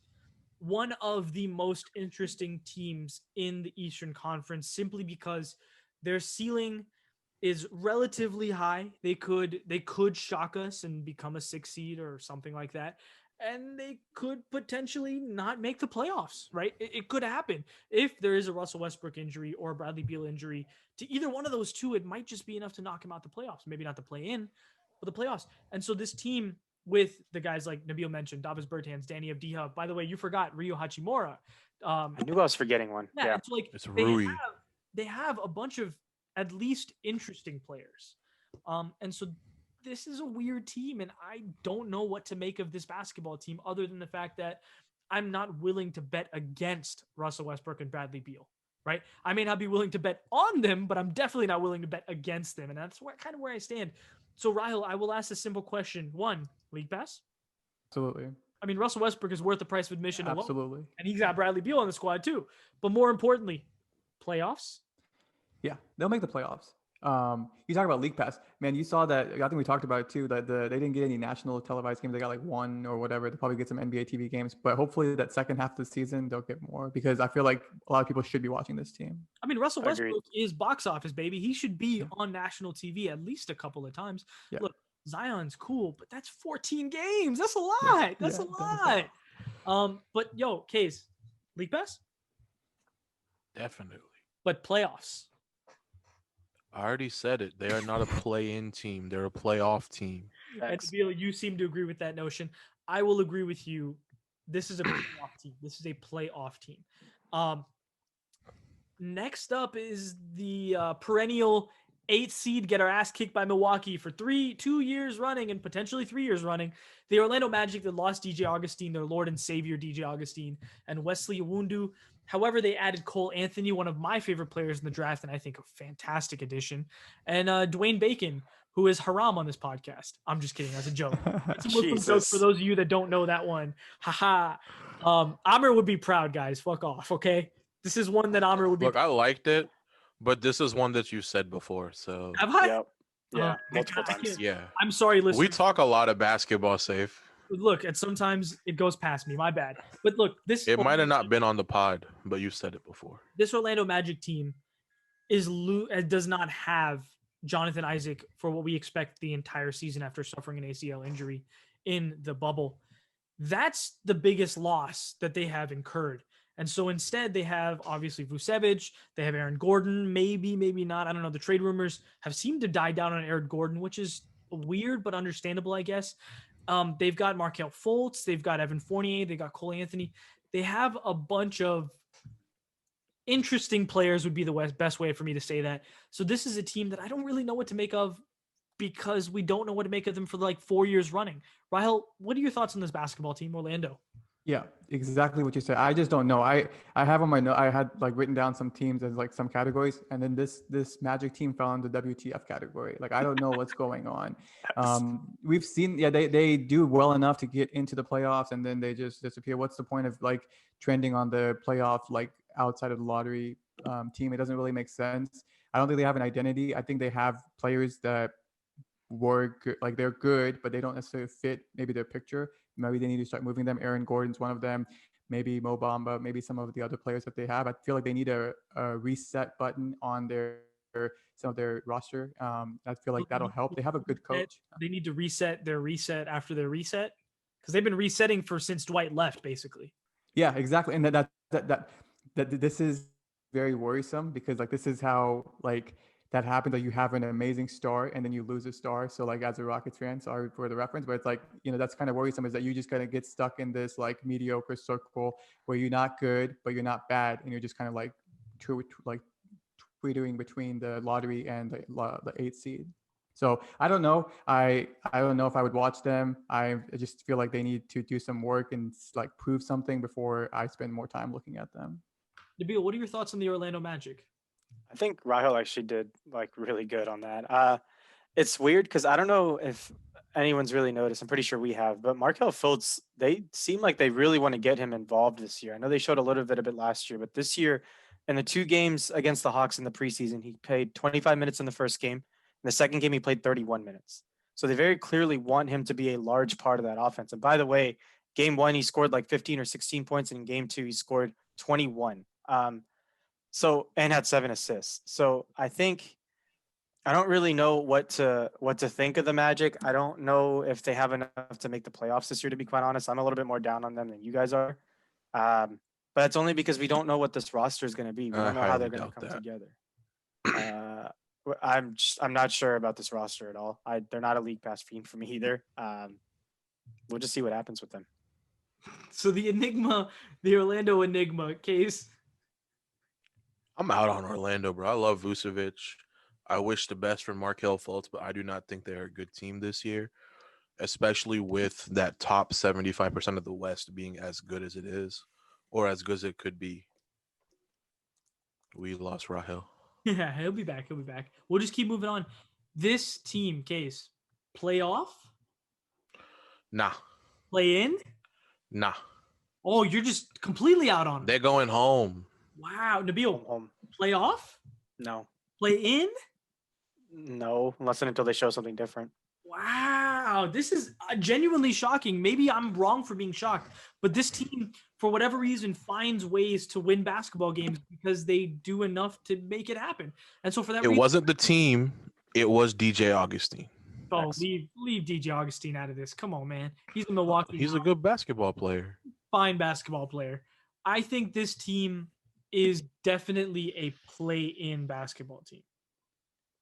one of the most interesting teams in the Eastern Conference, simply because their ceiling is relatively high. They could shock us and become a 6 seed or something like that. And they could potentially not make the playoffs, right? It could happen. If there is a Russell Westbrook injury or a Bradley Beal injury to either one of those two, it might just be enough to knock him out the playoffs. Maybe not the play in, but the playoffs. And so this team with the guys like Nabil mentioned, Davis Bertans, Danny Avdija. By the way, you forgot Ryo Hachimura. I knew I was forgetting one. Yeah. It's like It's Rui. they have a bunch of at least interesting players. And so this is a weird team, and I don't know what to make of this basketball team other than the fact that I'm not willing to bet against Russell Westbrook and Bradley Beal, right? I may not be willing to bet on them, but I'm definitely not willing to bet against them, and that's kind of where I stand. So, Raheel, I will ask a simple question. One, league pass? Absolutely. I mean, Russell Westbrook is worth the price of admission alone, Absolutely. and he's got Bradley Beal on the squad too. But more importantly, playoffs? Yeah, they'll make the playoffs. You talk about League Pass, man. You saw that. I think we talked about it too. That they didn't get any national televised games. They got like one or whatever. They'll probably get some NBA TV games, but hopefully that second half of the season they'll get more, because I feel like a lot of people should be watching this team. I mean, Russell Agreed. Westbrook is box office, baby. He should be on national TV at least a couple of times. Yeah. Look, Zion's cool, but that's 14 games. That's a lot. That's a lot. But yo, Case, League Pass, Definitely. but playoffs. I already said it. They are not a play-in team. They're a playoff team. And Nabil, you seem to agree with that notion. I will agree with you. This is a playoff team. This is a playoff team. Next up is the perennial 8th seed, get our ass kicked by Milwaukee for 2 years running and potentially 3 years running. The Orlando Magic that lost DJ Augustine, their Lord and Savior DJ Augustine, and Wesley Iwundu. However, they added Cole Anthony, one of my favorite players in the draft, and I think a fantastic addition, and Dwayne Bacon, who is haram on this podcast. I'm just kidding. That's a joke. It's a Muslim joke for those of you that don't know that one. Haha. Aamir would be proud, guys. Fuck off, okay? This is one that Aamir would be. Look, I liked it, but this is one that you said before. So Have I? Yep. Yeah, I multiple can't- times. yeah, I'm sorry, listen. we talk a lot of basketball. Safe. Look, and sometimes it goes past me. My bad. But look, It might have not been on the pod, but you said it before. This Orlando Magic team does not have Jonathan Isaac for what we expect the entire season after suffering an ACL injury in the bubble. That's the biggest loss that they have incurred. And so instead they have obviously Vucevic, they have Aaron Gordon, maybe not. I don't know. The trade rumors have seemed to die down on Aaron Gordon, which is weird but understandable, I guess. They've got Markelle Fultz, they've got Evan Fournier, they got Cole Anthony. They have a bunch of interesting players, would be the best way for me to say that. So this is a team that I don't really know what to make of, because we don't know what to make of them for like 4 years running. Raheel, what are your thoughts on this basketball team, Orlando? Yeah, exactly what you said. I just don't know. I have on my note, I had like written down some teams as like some categories, and then this Magic team fell in the WTF category. Like, I don't know what's going on. We've seen, they do well enough to get into the playoffs, and then they just disappear. What's the point of like trending on the playoff, like outside of the lottery team? It doesn't really make sense. I don't think they have an identity. I think they have players that were good, like they're good, but they don't necessarily fit maybe their picture. Maybe they need to start moving them. Aaron Gordon's one of them. Maybe Mo Bamba, maybe some of the other players that they have. I feel like they need a reset button on some of their roster. I feel like that'll help. They have a good coach. They need to reset their reset after their reset because they've been resetting since Dwight left, basically. Yeah, exactly. And that this is very worrisome because like this is how like that happens. Like you have an amazing star and then you lose a star. So like as a Rockets fan, sorry for the reference, but it's like, that's kind of worrisome is that you just kind of get stuck in this like mediocre circle where you're not good, but you're not bad. And you're just kind of like tweetering between the lottery and the 8th seed. So I don't know. I don't know if I would watch them. I just feel like they need to do some work and like prove something before I spend more time looking at them. Nabil, what are your thoughts on the Orlando Magic? I think Raheel actually did like really good on that. It's weird because I don't know if anyone's really noticed. I'm pretty sure we have, but Markelle Fultz, they seem like they really want to get him involved this year. I know they showed a bit last year, but this year in the 2 games against the Hawks in the preseason, he played 25 minutes in the first game. In the second game, he played 31 minutes. So they very clearly want him to be a large part of that offense. And by the way, game 1, he scored like 15 or 16 points. And in game 2, he scored 21. And had 7 assists. So I don't really know what to think of the Magic. I don't know if they have enough to make the playoffs this year, to be quite honest. I'm a little bit more down on them than you guys are. But it's only because we don't know what this roster is going to be. We don't know how they're going to come together. I'm not sure about this roster at all. They're not a league pass fiend for me either. We'll just see what happens with them. So the Orlando Enigma case. I'm out on Orlando, bro. I love Vucevic. I wish the best for Markelle Fultz, but I do not think they're a good team this year, especially with that top 75% of the West being as good as it is, or as good as it could be. We lost Raheel. Yeah, he'll be back. We'll just keep moving on. This team, Case, playoff? Nah. Play in? Nah. Oh, you're just completely out on it. They're going home. Wow. Nabil, playoff? No. Play in? No, unless and until they show something different. Wow. This is genuinely shocking. Maybe I'm wrong for being shocked, but this team, for whatever reason, finds ways to win basketball games because they do enough to make it happen. And so for that reason, it wasn't the team. It was DJ Augustine. Oh, leave DJ Augustine out of this. Come on, man. He's in Milwaukee. He's a good basketball player. Fine basketball player. I think this team is definitely a play-in basketball team.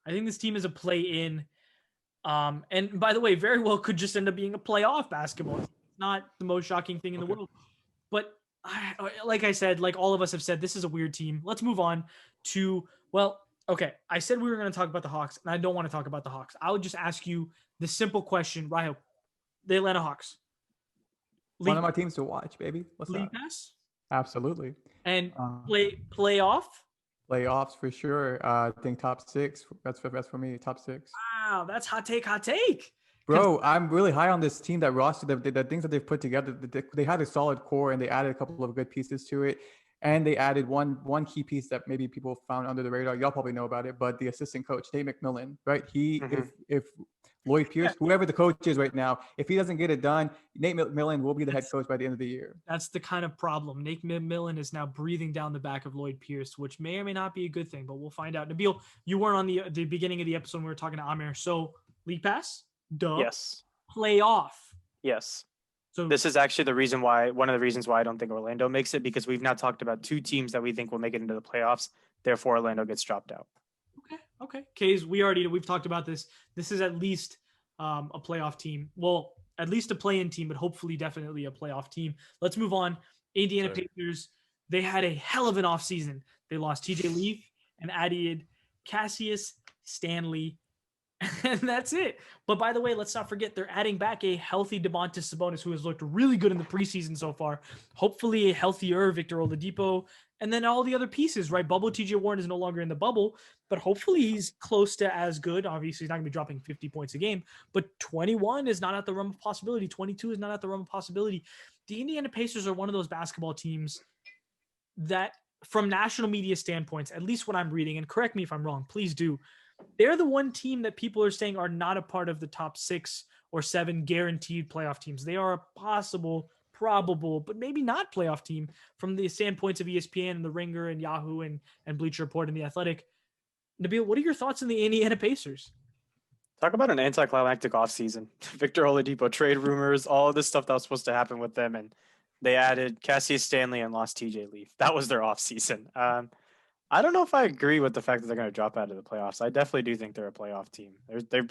I think this team is a play-in. And by the way, very well could just end up being a playoff basketball team. Not the most shocking thing in the world. But like I said, like all of us have said, this is a weird team. Let's move on to, okay. I said we were going to talk about the Hawks, and I don't want to talk about the Hawks. I would just ask you the simple question, Raheel. The Atlanta Hawks. One of my teams to watch, baby. What's League that? Pass? Absolutely. And playoff? Playoffs for sure. I think top 6. That's for me. Top 6. Wow, that's hot take. Bro, I'm really high on this team. That roster, the things that they've put together. They had a solid core, and they added a couple of good pieces to it. And they added one key piece that maybe people found under the radar. Y'all probably know about it, but the assistant coach, Nate McMillan, right? If Lloyd Pierce, whoever the coach is right now, if he doesn't get it done, Nate McMillan will be the head coach by the end of the year. That's the kind of problem. Nate McMillan is now breathing down the back of Lloyd Pierce, which may or may not be a good thing, but we'll find out. Nabil, you weren't on the beginning of the episode when we were talking to Aamir. So League Pass? Duh. Yes. Playoff? Yes. So this is actually one of the reasons why I don't think Orlando makes it, because we've now talked about 2 teams that we think will make it into the playoffs. Therefore, Orlando gets dropped out. Okay. Kays, we've talked about this. This is at least a playoff team. Well, at least a play-in team, but hopefully definitely a playoff team. Let's move on. Indiana Pacers, they had a hell of an offseason. They lost TJ Leaf and added Cassius Stanley, and that's it. But by the way, let's not forget they're adding back a healthy Domantas Sabonis, who has looked really good in the preseason so far. Hopefully a healthier Victor Oladipo, and then all the other pieces, right? Bubble TJ Warren is no longer in the bubble, but hopefully he's close to as good. Obviously, he's not going to be dropping 50 points a game, but 21 is not at the realm of possibility. 22 is not at the realm of possibility. The Indiana Pacers are one of those basketball teams that, from national media standpoints, at least what I'm reading, and correct me if I'm wrong, please do, they're the one team that people are saying are not a part of the top 6 or 7 guaranteed playoff teams. They are a possible, probable, but maybe not playoff team from the standpoints of ESPN and the Ringer and Yahoo and Bleacher Report and the Athletic. Nabil, what are your thoughts on the Indiana Pacers? Talk about an anticlimactic offseason. Victor Oladipo trade rumors, all of this stuff that was supposed to happen with them, and they added Cassius Stanley and lost TJ Leaf. That was their offseason. I don't know if I agree with the fact that they're going to drop out of the playoffs. I definitely do think they're a playoff team. They're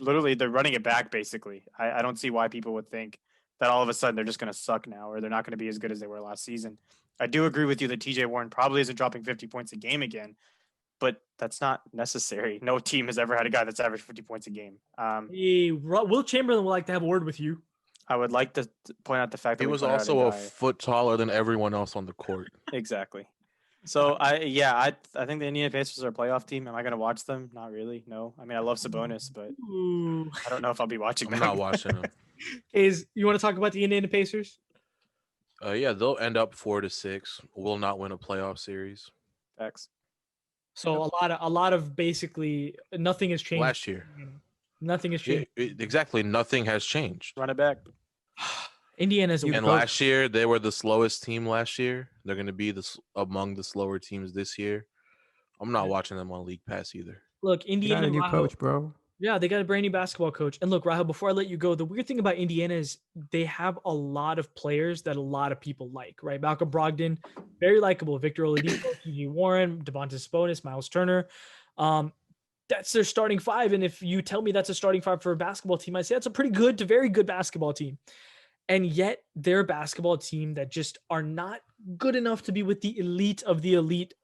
running it back, basically. I don't see why people would think that all of a sudden they're just going to suck now or they're not going to be as good as they were last season. I do agree with you that TJ Warren probably isn't dropping 50 points a game again, but that's not necessary. No team has ever had a guy that's averaged 50 points a game. Hey, Will Chamberlain would like to have a word with you. I would like to point out the fact that he was also a foot taller than everyone else on the court. Exactly. So I think the Indiana Pacers are a playoff team. Am I going to watch them? Not really. No. I mean, I love Sabonis, but I don't know if I'll be watching them. I'm not watching them. You want to talk about the Indiana Pacers? Yeah, they'll end up 4-6. Will not win a playoff series. Facts. So a lot of basically nothing has changed Last year. Nothing has changed. Exactly, nothing has changed. Run it back. Indiana's and last year they were the slowest team. Last year they're going to be among the slower teams this year. I'm not watching them on League Pass either. Look, Indiana, got a new coach, bro. Yeah, they got a brand new basketball coach. And look, Raheel, before I let you go, the weird thing about Indiana is they have a lot of players that a lot of people like, right? Malcolm Brogdon, very likable. Victor Oladipo, T.J. Warren, Domantas Sabonis, Miles Turner. That's their starting five. And if you tell me that's a starting five for a basketball team, I say that's a pretty good to very good basketball team. And yet they're a basketball team that just are not good enough to be with the elite of the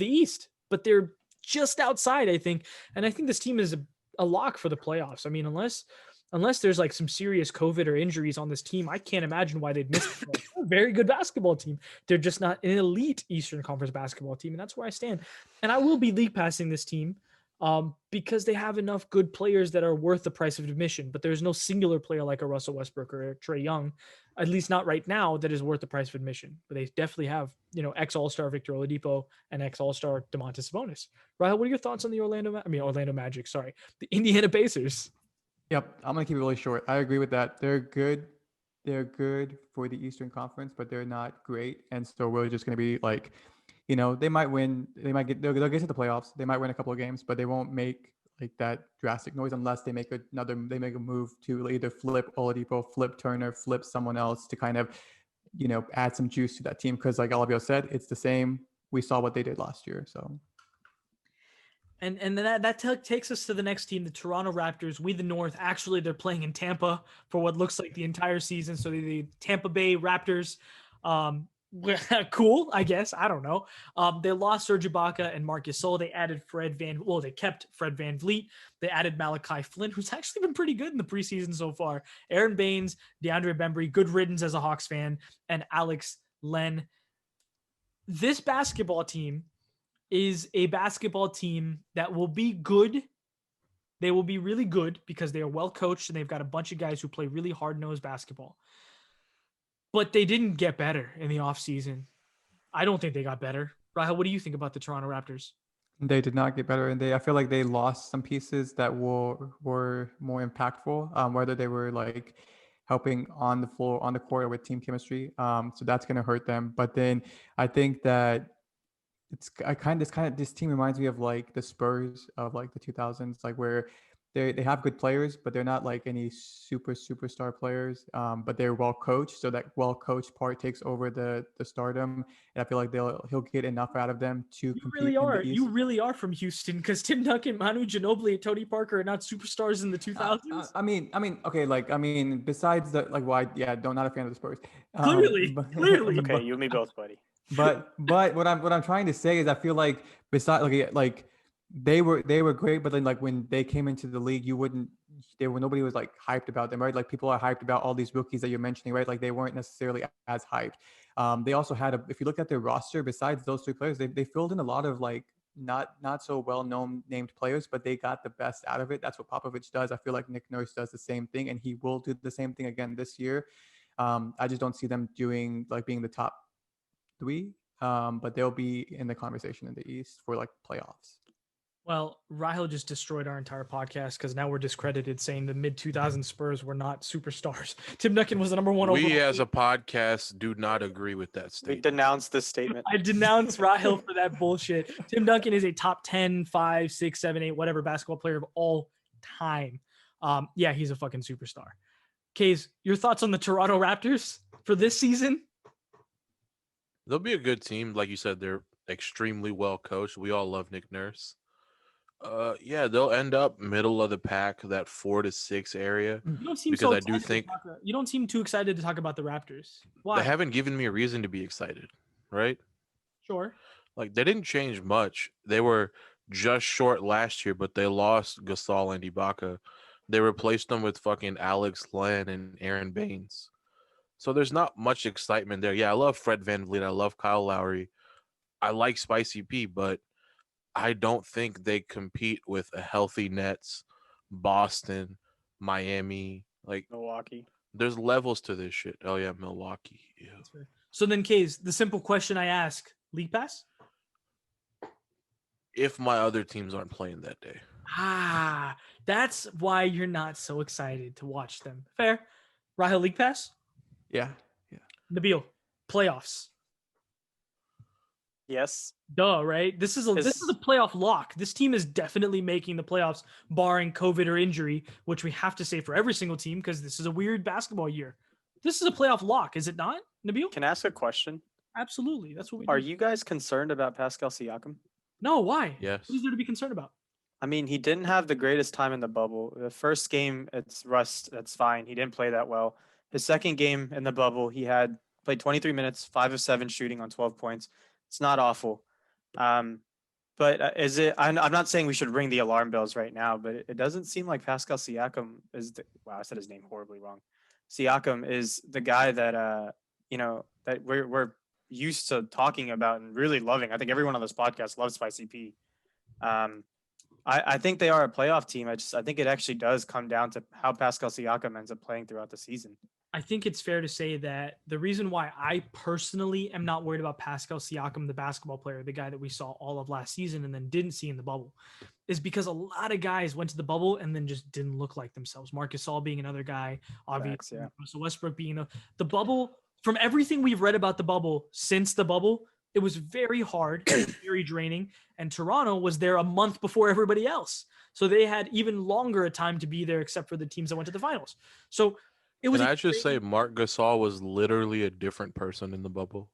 East. But they're just outside, I think. And I think this team is a lock for the playoffs. I mean, unless there's like some serious COVID or injuries on this team, I can't imagine why they'd miss it. They're a very good basketball team. They're just not an elite Eastern Conference basketball team. And that's where I stand. And I will be league passing this team because they have enough good players that are worth the price of admission. But there's no singular player like a Russell Westbrook or a Trae Young, at least not right now, that is worth the price of admission. But they definitely have, ex-All-Star Victor Oladipo and ex-All-Star Domantas Sabonis. Raheel, what are your thoughts on the Orlando Magic, the Indiana Pacers? Yep, I'm going to keep it really short. I agree with that. They're good. They're good for the Eastern Conference, but they're not great. And so we're just going to be like, they might win. They'll get to the playoffs. They might win a couple of games, but they won't make like that drastic noise unless they make a move to either flip Oladipo, flip Turner, flip someone else to kind of, add some juice to that team. Because like Olivia said, it's the same. We saw what they did last year. So. And that takes us to the next team, the Toronto Raptors. We the North. Actually, they're playing in Tampa for what looks like the entire season. So the Tampa Bay Raptors. Cool, I guess. I don't know. They lost Serge Ibaka and Marc Gasol. They added they kept Fred VanVleet. They added Malachi Flynn, who's actually been pretty good in the preseason so far. Aaron Baines, DeAndre Bembry, good riddance as a Hawks fan, and Alex Len. This basketball team is a basketball team that will be good. They will be really good because they are well coached and they've got a bunch of guys who play really hard-nosed basketball. But they didn't get better in the offseason. I don't think they got better. Raheel, what do you think about the Toronto Raptors? They did not get better, and I feel like they lost some pieces that were more impactful, whether they were like helping on the floor, on the court, or with team chemistry. So that's going to hurt them. But then I think that this team reminds me of like the Spurs of like the 2000s, like where they have good players, but they're not like any superstar players. But they're well coached, so that well coached part takes over the stardom. And I feel like he'll get enough out of them to compete. You really are from Houston, because Tim Duncan, Manu Ginobili, and Tony Parker are not superstars in the 2000s. Besides the not a fan of the Spurs. Clearly. Okay, you and me both, buddy. But what I'm trying to say is I feel like besides like they were great, but then like when they came into the league, nobody was like hyped about them, right? Like people are hyped about all these rookies that you're mentioning, right? Like they weren't necessarily as hyped. They also had if you look at their roster, besides those three players, they filled in a lot of like not so well known named players, but they got the best out of it. That's what Popovich does. I feel like Nick Nurse does the same thing, and he will do the same thing again this year. I just don't see them being the top three, but they'll be in the conversation in the East for like playoffs. Well, Raheel just destroyed our entire podcast because now we're discredited saying the mid-2000s Spurs were not superstars. Tim Duncan was the number one overall. We as a podcast do not agree with that We statement. denounce this statement. I denounce Raheel for that bullshit. Tim Duncan is a top 10, 5, 6, 7, 8, whatever basketball player of all time. Yeah, he's a fucking superstar. Kays, your thoughts on the Toronto Raptors for this season? They'll be a good team. Like you said, they're extremely well coached. We all love Nick Nurse. Yeah, they'll end up middle of the pack, that 4 to 6 area. You don't seem Because so I do excited to think- talk about- you don't seem too excited to talk about the Raptors. Why? They haven't given me a reason to be excited, right? Sure. Like, they didn't change much. They were just short last year, but they lost Gasol and Ibaka. They replaced them with fucking Alex Len and Aaron Baines. So there's not much excitement there. Yeah, I love Fred VanVleet. I love Kyle Lowry. I like Spicy P, but I don't think they compete with a healthy Nets, Boston, Miami. Like, Milwaukee. there's levels to this shit. Oh, yeah, Milwaukee. Yeah. That's fair. So then, Kays, the simple question I ask, League Pass? If my other teams aren't playing that day. Ah, that's why you're not so excited to watch them. Fair. Raheel, League Pass? Yeah. Nabil, playoffs. Yes. Duh, right? This is a playoff lock. This team is definitely making the playoffs, barring COVID or injury, which we have to say for every single team because this is a weird basketball year. This is a playoff lock, is it not, Nabil? Can I ask a question? Absolutely. That's what we Are do. you guys concerned about Pascal Siakam? No, why? Yes. What is there to be concerned about? I mean, he didn't have the greatest time in the bubble. The first game, it's rust. That's fine. He didn't play that well. His second game in the bubble, he played 23 minutes, 5 of 7 shooting on 12 points. It's not awful. But is it? I'm not saying we should ring the alarm bells right now, but it doesn't seem like Pascal Siakam is. Wow, I said his name horribly wrong. Siakam is the guy that that we're used to talking about and really loving. I think everyone on this podcast loves Spicy P. I think they are a playoff team. I think it actually does come down to how Pascal Siakam ends up playing throughout the season. I think it's fair to say that the reason why I personally am not worried about Pascal Siakam, the basketball player, the guy that we saw all of last season and then didn't see in the bubble, is because a lot of guys went to the bubble and then just didn't look like themselves. Marc Gasol being another guy, obviously, Russell Westbrook being the bubble. From everything we've read about the bubble since the bubble, it was very hard, very draining, and Toronto was there a month before everybody else. So they had even longer a time to be there, except for the teams that went to the finals. So it was. Can I just say Marc Gasol was literally a different person in the bubble?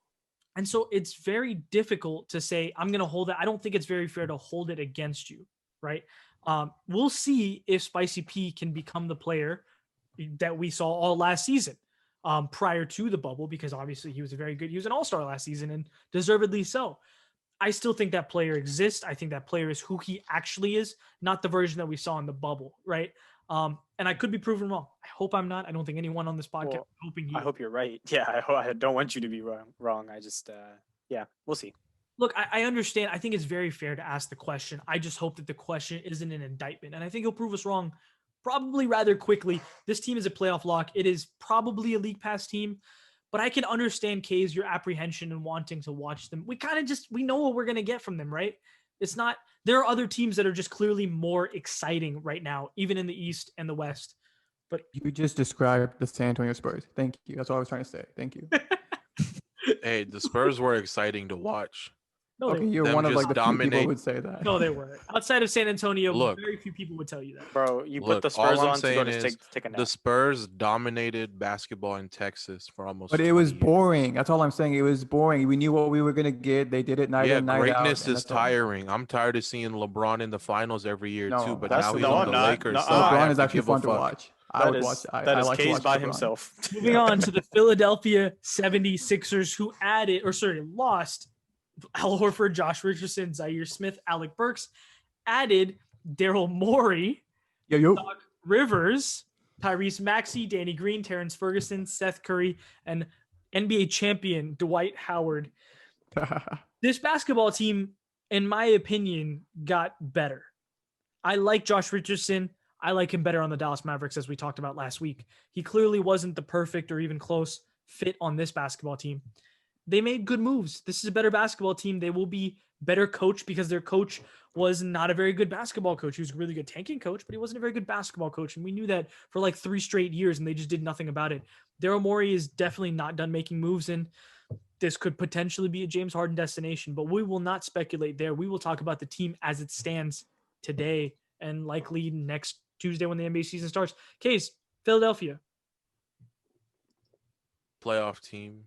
And so it's very difficult to say, I'm going to hold it. I don't think it's very fair to hold it against you, right? We'll see if Spicy P can become the player that we saw all last season. Prior to the bubble, because obviously he was an all-star last season and deservedly so. I still think that player exists. I think that player is who he actually is, not the version that we saw in the bubble, right? And I could be proven wrong. I hope I'm not. I don't think anyone on this podcast is hoping you. I hope you're right. Yeah, I don't want you to be wrong. I just, we'll see. Look, I understand. I think it's very fair to ask the question. I just hope that the question isn't an indictment. And I think he'll prove us wrong probably rather quickly. This team is a playoff lock. It is probably a league pass team, but I can understand, Kays, your apprehension and wanting to watch them. We know what we're going to get from them, right? It's not, there are other teams that are just clearly more exciting right now, even in the East and the West. But you just described the San Antonio Spurs. Thank you. That's all I was trying to say. Thank you. Hey, the Spurs were exciting to watch. no, Okay, they, you're Them one of just like the few people dominate- who would say that. no, they weren't. Outside of San Antonio, Look. very few people would tell you that. Bro, you put Look, the Spurs all I'm on to go saying to is take a nap. The Spurs dominated basketball in Texas for almost. But it was 20 years. boring. That's all I'm saying. It was boring. We knew what we were gonna get. They did it night Yeah, in, night out. greatness and is that's all. tiring. I'm tired of seeing LeBron in the finals every year No, too. But that's- now he's no, on I'm the not. Lakers. No, so I LeBron have is to actually give a fun to fuck. watch. I would watch. I that is like to Kays watch by LeBron. himself. Moving on to the Philadelphia 76ers, who lost Al Horford, Josh Richardson, Zaire Smith, Alec Burks, added Daryl Morey, Yo. Doc Rivers, Tyrese Maxey, Danny Green, Terrence Ferguson, Seth Curry, and NBA champion Dwight Howard. This basketball team, in my opinion, got better. I like Josh Richardson. I like him better on the Dallas Mavericks, as we talked about last week. He clearly wasn't the perfect or even close fit on this basketball team. they made good moves. This is a better basketball team. They will be better coached because their coach was not a very good basketball coach. He was a really good tanking coach, but he wasn't a very good basketball coach. And we knew that for like 3 straight years, and they just did nothing about it. Daryl Morey is definitely not done making moves, and this could potentially be a James Harden destination, but we will not speculate there. We will talk about the team as it stands today and likely next Tuesday when the NBA season starts. Case, Philadelphia. Playoff team.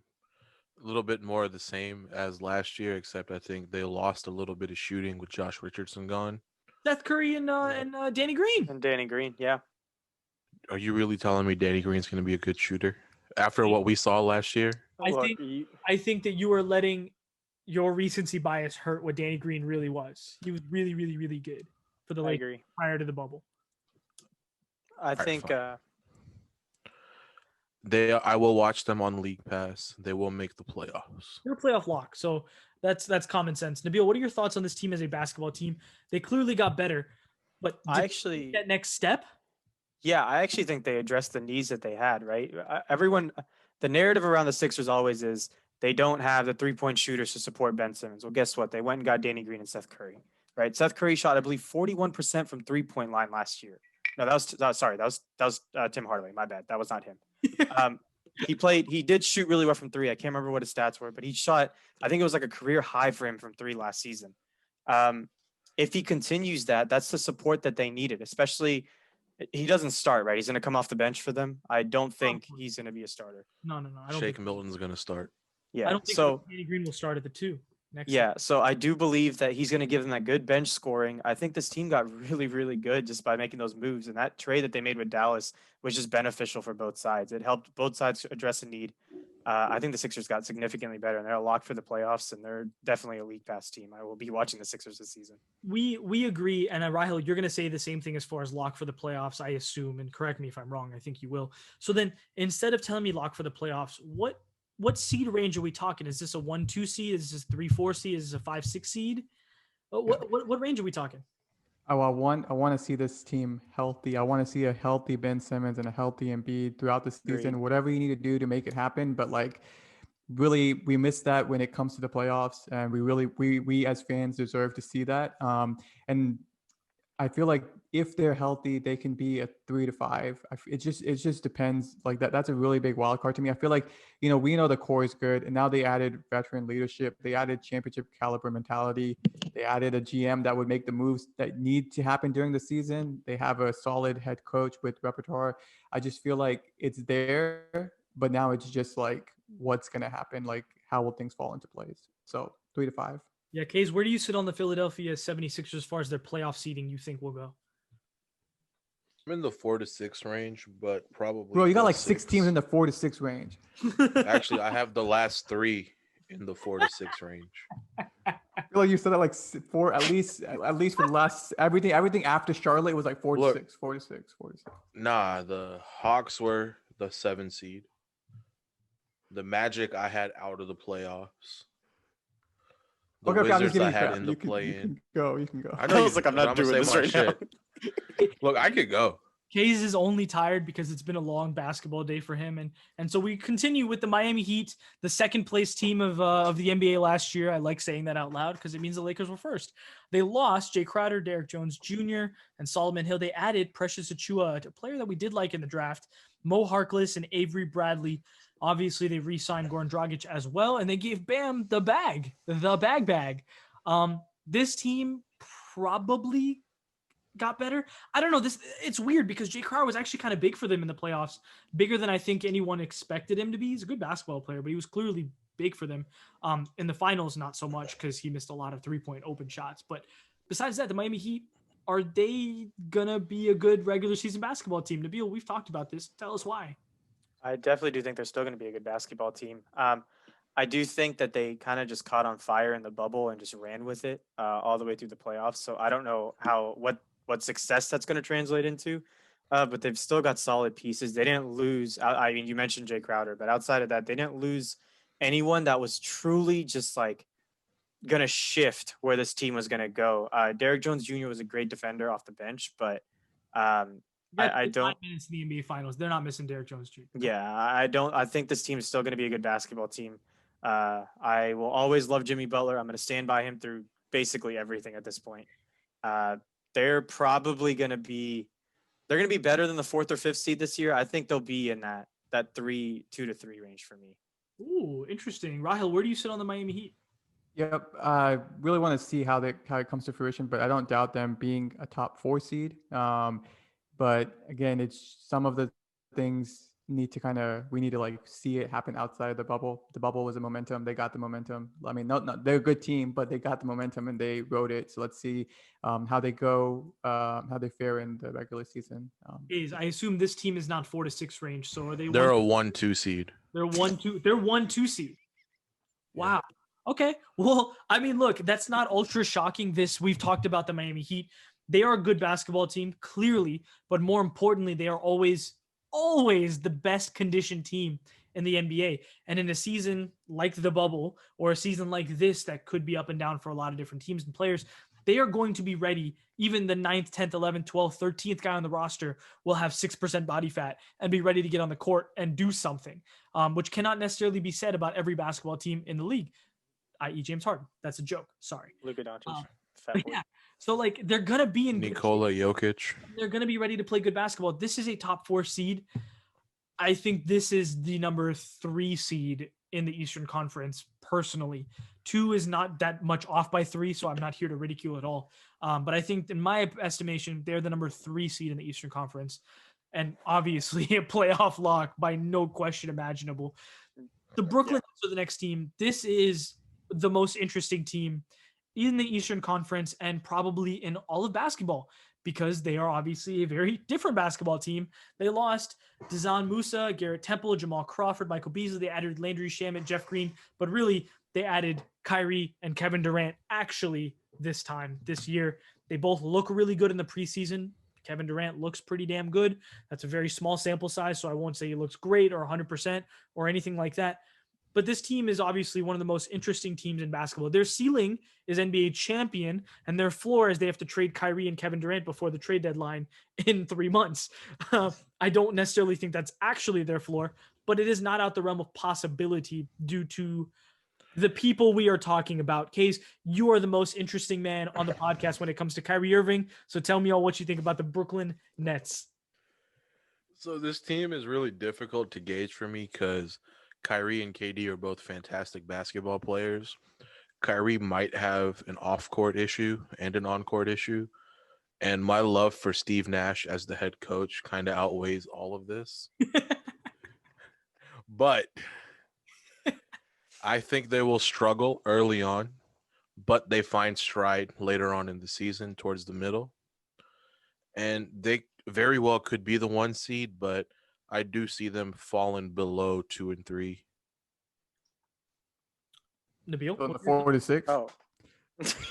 A little bit more of the same as last year, except I think they lost a little bit of shooting with Josh Richardson gone. Seth Curry and Danny Green. And Danny Green, yeah. Are you really telling me Danny Green's going to be a good shooter after what we saw last year? I think that you are letting your recency bias hurt what Danny Green really was. He was really, really, really good for the Lakers prior to the bubble. I think I will watch them on League Pass. They will make the playoffs. They're a playoff lock, so that's common sense. Nabil, what are your thoughts on this team as a basketball team? They clearly got better, but that next step. Yeah, I actually think they addressed the needs that they had. Right, the narrative around the Sixers always is they don't have the 3-point shooters to support Ben Simmons. Well, guess what? They went and got Danny Green and Seth Curry. Right, Seth Curry shot, I believe, 41% from 3-point line last year. No, that was Tim Hardaway. My bad. That was not him. He did shoot really well from 3. I can't remember what his stats were, but he shot, I think it was like a career high for him from 3 last season. If he continues that, that's the support that they needed, especially he doesn't start, right? He's going to come off the bench for them. I don't think he's going to be a starter. No. I don't Shake Milton's going to start. Yeah. I don't think Danny Green will start at the 2. So I do believe that he's going to give them that good bench scoring. I think this team got really, really good just by making those moves. And that trade that they made with Dallas was just beneficial for both sides. It helped both sides address a need. I think the Sixers got significantly better, and they're locked for the playoffs, and they're definitely a League Pass team. I will be watching the Sixers this season. We agree. And Raheel, you're going to say the same thing as far as lock for the playoffs, I assume, and correct me if I'm wrong. I think you will. So then instead of telling me lock for the playoffs, what seed range are we talking? Is this a 1-2 seed? Is this a 3-4 seed? Is this a 5-6 seed? What range are we talking? Oh, I want to see this team healthy. I want to see a healthy Ben Simmons and a healthy Embiid throughout the season. Agreed. Whatever you need to do to make it happen, but like, really, we miss that when it comes to the playoffs, and we as fans deserve to see that. And I feel like if they're healthy, they can be a 3 to 5. It just depends. Like that's a really big wild card to me. I feel like, we know the core is good, and now they added veteran leadership. They added championship caliber mentality. They added a GM that would make the moves that need to happen during the season. They have a solid head coach with repertoire. I just feel like it's there, but now it's just like, what's going to happen? Like, how will things fall into place? So 3 to 5. Yeah, Kays, where do you sit on the Philadelphia 76ers as far as their playoff seeding you think will go? I'm in the 4 to 6 range, but probably. Bro, you got like 6 teams in the 4 to 6 range. Actually, I have the last 3 in the 4 to 6 range. I feel like you said that like 4, at least for the last everything after Charlotte was like 4 to 6, 4 to 6, 4 to 6. Nah, the Hawks were the 7 seed. The Magic I had out of the playoffs. The Wizards I had in the play-in. You can go. I was like, I'm not doing this right now. Look, I could go. Kays is only tired because it's been a long basketball day for him. And so we continue with the Miami Heat, the second place team of the NBA last year. I like saying that out loud because it means the Lakers were first. They lost Jay Crowder, Derek Jones Jr., and Solomon Hill. They added Precious Achiuwa, a player that we did like in the draft, Mo Harkless and Avery Bradley. Obviously, they re-signed Goran Dragic as well, and they gave Bam the bag. This team probably got better. I don't know. It's weird because Jay Crowder was actually kind of big for them in the playoffs, bigger than I think anyone expected him to be. He's a good basketball player, but he was clearly big for them. In the finals, not so much because he missed a lot of 3-point open shots. But besides that, the Miami Heat, are they gonna be a good regular season basketball team? Nabil, we've talked about this. Tell us why. I definitely do think they're still going to be a good basketball team. I do think that they kind of just caught on fire in the bubble and just ran with it all the way through the playoffs. So I don't know what success that's going to translate into, but they've still got solid pieces. They didn't lose. I mean, you mentioned Jay Crowder, but outside of that, they didn't lose anyone that was truly just like going to shift where this team was going to go. Derek Jones Jr. was a great defender off the bench, but I don't. 5 minutes in the NBA Finals. They're not missing Derek Jones Jr. Yeah, I don't. I think this team is still going to be a good basketball team. I will always love Jimmy Butler. I'm going to stand by him through basically everything at this point. They're probably going to be better than the 4th or 5th seed this year. I think they'll be in that 2 to 3 range for me. Ooh, interesting. Raheel, where do you sit on the Miami Heat? Yep, I really want to see how it comes to fruition, but I don't doubt them being a top 4 seed. But again, it's some of the things we need to like see it happen outside of the bubble. The bubble was a momentum; they got the momentum. I mean, they're a good team, but they got the momentum and they rode it. So let's see how they go, how they fare in the regular season. I assume this team is not 4 to 6 range. So are they? They're a 1-2 seed. They're 1-2. They're 1-2 seed. Wow. Yeah. Okay. Well, I mean, look, that's not ultra shocking. We've talked about the Miami Heat. They are a good basketball team, clearly, but more importantly, they are always the best conditioned team in the NBA. And in a season like the bubble or a season like this that could be up and down for a lot of different teams and players, they are going to be ready. Even the 9th, 10th, 11th, 12th, 13th guy on the roster will have 6% body fat and be ready to get on the court and do something, which cannot necessarily be said about every basketball team in the league, i.e. James Harden. That's a joke. Sorry. Luka Doncic. Yeah. So like they're gonna be in Nikola Jokic. They're gonna be ready to play good basketball. This is a top 4 seed. I think this is the number 3 seed in the Eastern Conference. Personally, 2 is not that much off by 3, so I'm not here to ridicule at all. But I think, in my estimation, they're the number 3 seed in the Eastern Conference, and obviously a playoff lock by no question imaginable. The Brooklyn Nets are the next team. This is the most interesting team in the Eastern Conference and probably in all of basketball, because they are obviously a very different basketball team. They lost Dazan Musa, Garrett Temple, Jamal Crawford, Michael Beasley. They added Landry Shamet, Jeff Green, but really they added Kyrie and Kevin Durant actually this year. They both look really good in the preseason. Kevin Durant looks pretty damn good. That's a very small sample size, so I won't say he looks great or 100% or anything like that. But this team is obviously one of the most interesting teams in basketball. Their ceiling is NBA champion, and their floor is they have to trade Kyrie and Kevin Durant before the trade deadline in 3 months. I don't necessarily think that's actually their floor, but it is not out the realm of possibility due to the people we are talking about. Case, you are the most interesting man on the podcast when it comes to Kyrie Irving. So tell me all what you think about the Brooklyn Nets. So this team is really difficult to gauge for me because Kyrie and KD are both fantastic basketball players. Kyrie might have an off-court issue and an on-court issue. And my love for Steve Nash as the head coach kind of outweighs all of this. But I think they will struggle early on, but they find stride later on in the season towards the middle. And they very well could be the 1 seed, but I do see them falling below 2 and 3. Nabil? So the 4 to 6? Oh.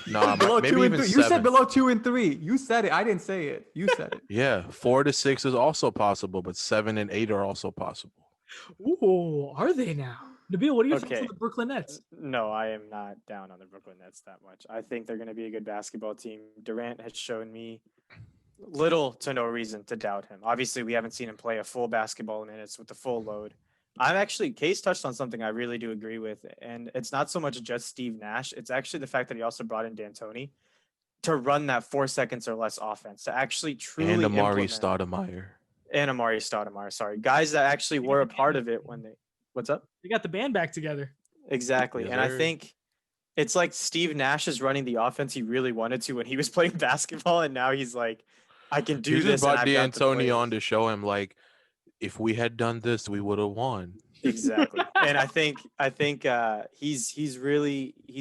Nah, below maybe 2 and even 3. 7. You said below 2 and 3. You said it. I didn't say it. You said it. Yeah, 4 to 6 is also possible, but 7 and 8 are also possible. Ooh, are they now? Nabil, what are your thoughts on Okay. the Brooklyn Nets? No, I am not down on the Brooklyn Nets that much. I think they're going to be a good basketball team. Durant has shown me little to no reason to doubt him. Obviously, we haven't seen him play a full basketball minutes with the full load. Case touched on something I really do agree with, and it's not so much just Steve Nash. It's actually the fact that he also brought in D'Antoni to run that 4 seconds or less offense, to actually truly And Amari implement. Stoudemire. And Amari Stoudemire, sorry. Guys that actually were a part of it when they – what's up? They got the band back together. Exactly. Yes, and I sir. think it's like Steve Nash is running the offense he really wanted to when he was playing basketball, and now he's like, I can do He this. just brought and I've got the D'Antoni players. on to show him, like, if we had done this, we would have won. Exactly. And I think he's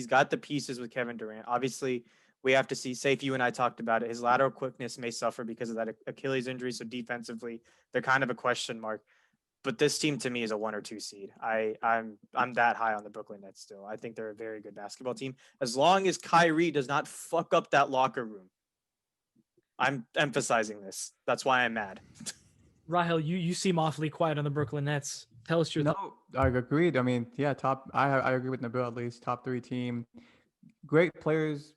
got the pieces with Kevin Durant. Obviously, we have to see, Safe, you and I talked about it. His lateral quickness may suffer because of that Achilles injury. So defensively, they're kind of a question mark. But this team to me is a 1 or 2 seed. I'm that high on the Brooklyn Nets still. I think they're a very good basketball team. As long as Kyrie does not fuck up that locker room. I'm emphasizing this. That's why I'm mad. Raheel, you seem awfully quiet on the Brooklyn Nets. Tell us your thoughts. No, I agreed. I mean, yeah, I agree with Nabil, at least top 3 team. Great players.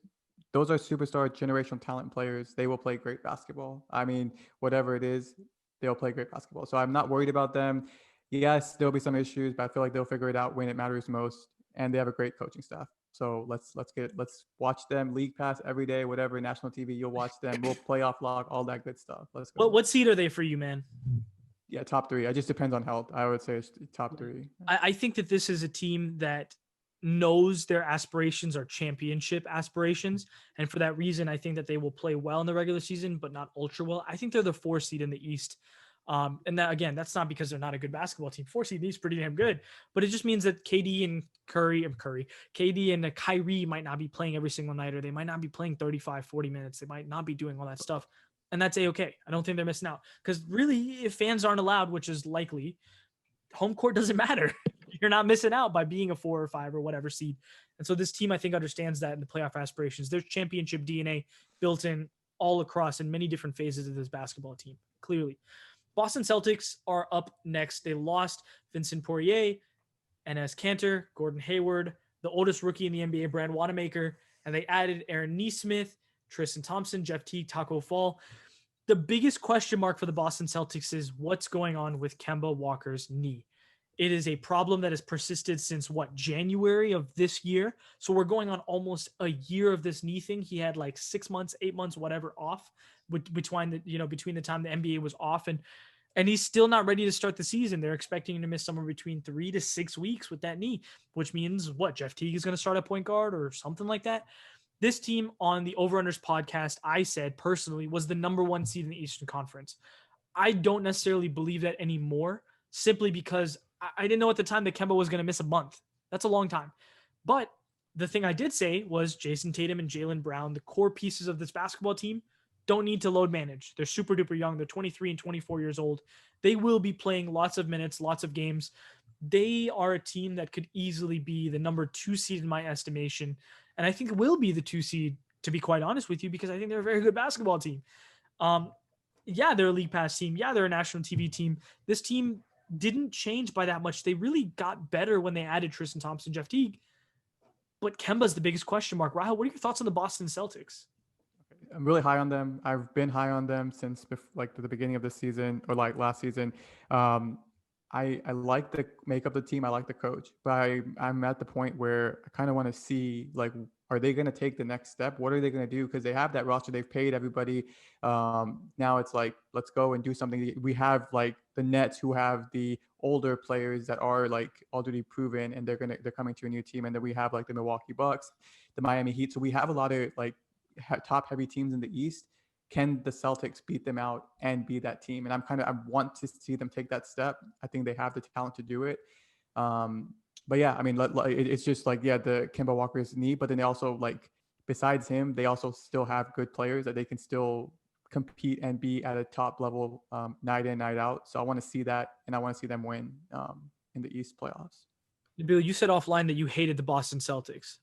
Those are superstar generational talent players. They will play great basketball. I mean, whatever it is, they'll play great basketball. So I'm not worried about them. Yes, there'll be some issues, but I feel like they'll figure it out when it matters most. and they have a great coaching staff. So let's watch them. League Pass every day, whatever, national TV. You'll watch them. We'll playoff log, all that good stuff. Let's go. What seed are they for you, man? Yeah, top 3. It just depends on health. I would say it's top 3. I think that this is a team that knows their aspirations are championship aspirations. And for that reason, I think that they will play well in the regular season, but not ultra well. I think they're the 4 seed in the East. And that, again, that's not because they're not a good basketball team. 4 seed is pretty damn good, but it just means that KD and Kyrie might not be playing every single night, or they might not be playing 35, 40 minutes. They might not be doing all that stuff. And that's A-okay. I don't think they're missing out, because really, if fans aren't allowed, which is likely, home court doesn't matter. You're not missing out by being a 4 or 5 or whatever seed. And so this team, I think, understands that in the playoff aspirations. There's championship DNA built in all across in many different phases of this basketball team, clearly. Boston Celtics are up next. They lost Vincent Poirier, Enes Kanter, Gordon Hayward, the oldest rookie in the NBA, Brad Wanamaker, and they added Aaron Nesmith, Tristan Thompson, Jeff Teague, Taco Fall. The biggest question mark for the Boston Celtics is what's going on with Kemba Walker's knee. It is a problem that has persisted since January of this year. So we're going on almost a year of this knee thing. He had like 6 months, 8 months, whatever off between the time the NBA was off, and he's still not ready to start the season. They're expecting him to miss somewhere between 3 to 6 weeks with that knee, which means Jeff Teague is going to start at point guard or something like that. This team on the Over Unders podcast, I said personally, was the number 1 seed in the Eastern Conference. I don't necessarily believe that anymore, simply because I didn't know at the time that Kemba was going to miss a month. That's a long time. But the thing I did say was Jason Tatum and Jaylen Brown, the core pieces of this basketball team, don't need to load manage. They're super duper young. They're 23 and 24 years old. They will be playing lots of minutes, lots of games. They are a team that could easily be the number 2 seed in my estimation. And I think will be the 2 seed, to be quite honest with you, because I think they're a very good basketball team. Yeah, they're a League Pass team. Yeah, they're a national TV team. This team didn't change by that much. They really got better when they added Tristan Thompson, Jeff Teague. But Kemba's the biggest question mark. Raheel, what are your thoughts on the Boston Celtics? I'm really high on them. I've been high on them since the beginning of the season, or like last season. I like the makeup of the team. I like the coach, but I'm at the point where I kind of want to see, are they going to take the next step? What are they going to do? Because they have that roster. They've paid everybody. Now it's like, let's go and do something. We have the Nets, who have the older players that are already proven, and they're coming to a new team. And then we have the Milwaukee Bucks, the Miami Heat. So we have a lot of top heavy teams in the East. Can the Celtics beat them out and be that team? And I want to see them take that step. I think they have the talent to do it. But yeah, I mean, it's just the Kemba Walker's knee, but then they also besides him, they also still have good players that they can still compete and be at a top level night in, night out. So I want to see that, and I want to see them win in the East playoffs. Bill, you said offline that you hated the Boston Celtics.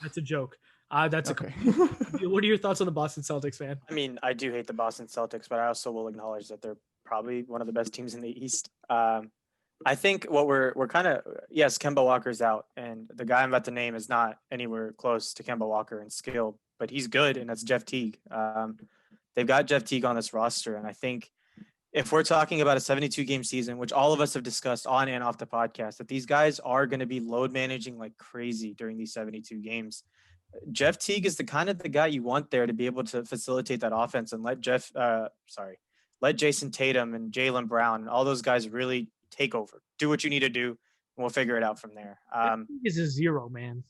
That's a joke. That's okay. What are your thoughts on the Boston Celtics, man? I mean, I do hate the Boston Celtics, but I also will acknowledge that they're probably one of the best teams in the East. I think what we're kind of, yes, Kemba Walker's out, and the guy I'm about to name is not anywhere close to Kemba Walker in skill, but he's good, and that's Jeff Teague. They've got Jeff Teague on this roster, and I think if we're talking about a 72-game season, which all of us have discussed on and off the podcast, that these guys are going to be load managing like crazy during these 72 games. Jeff Teague is the guy you want there to be able to facilitate that offense and let Jason Tatum and Jaylen Brown and all those guys really take over. Do what you need to do, and we'll figure it out from there. He's a 0, man.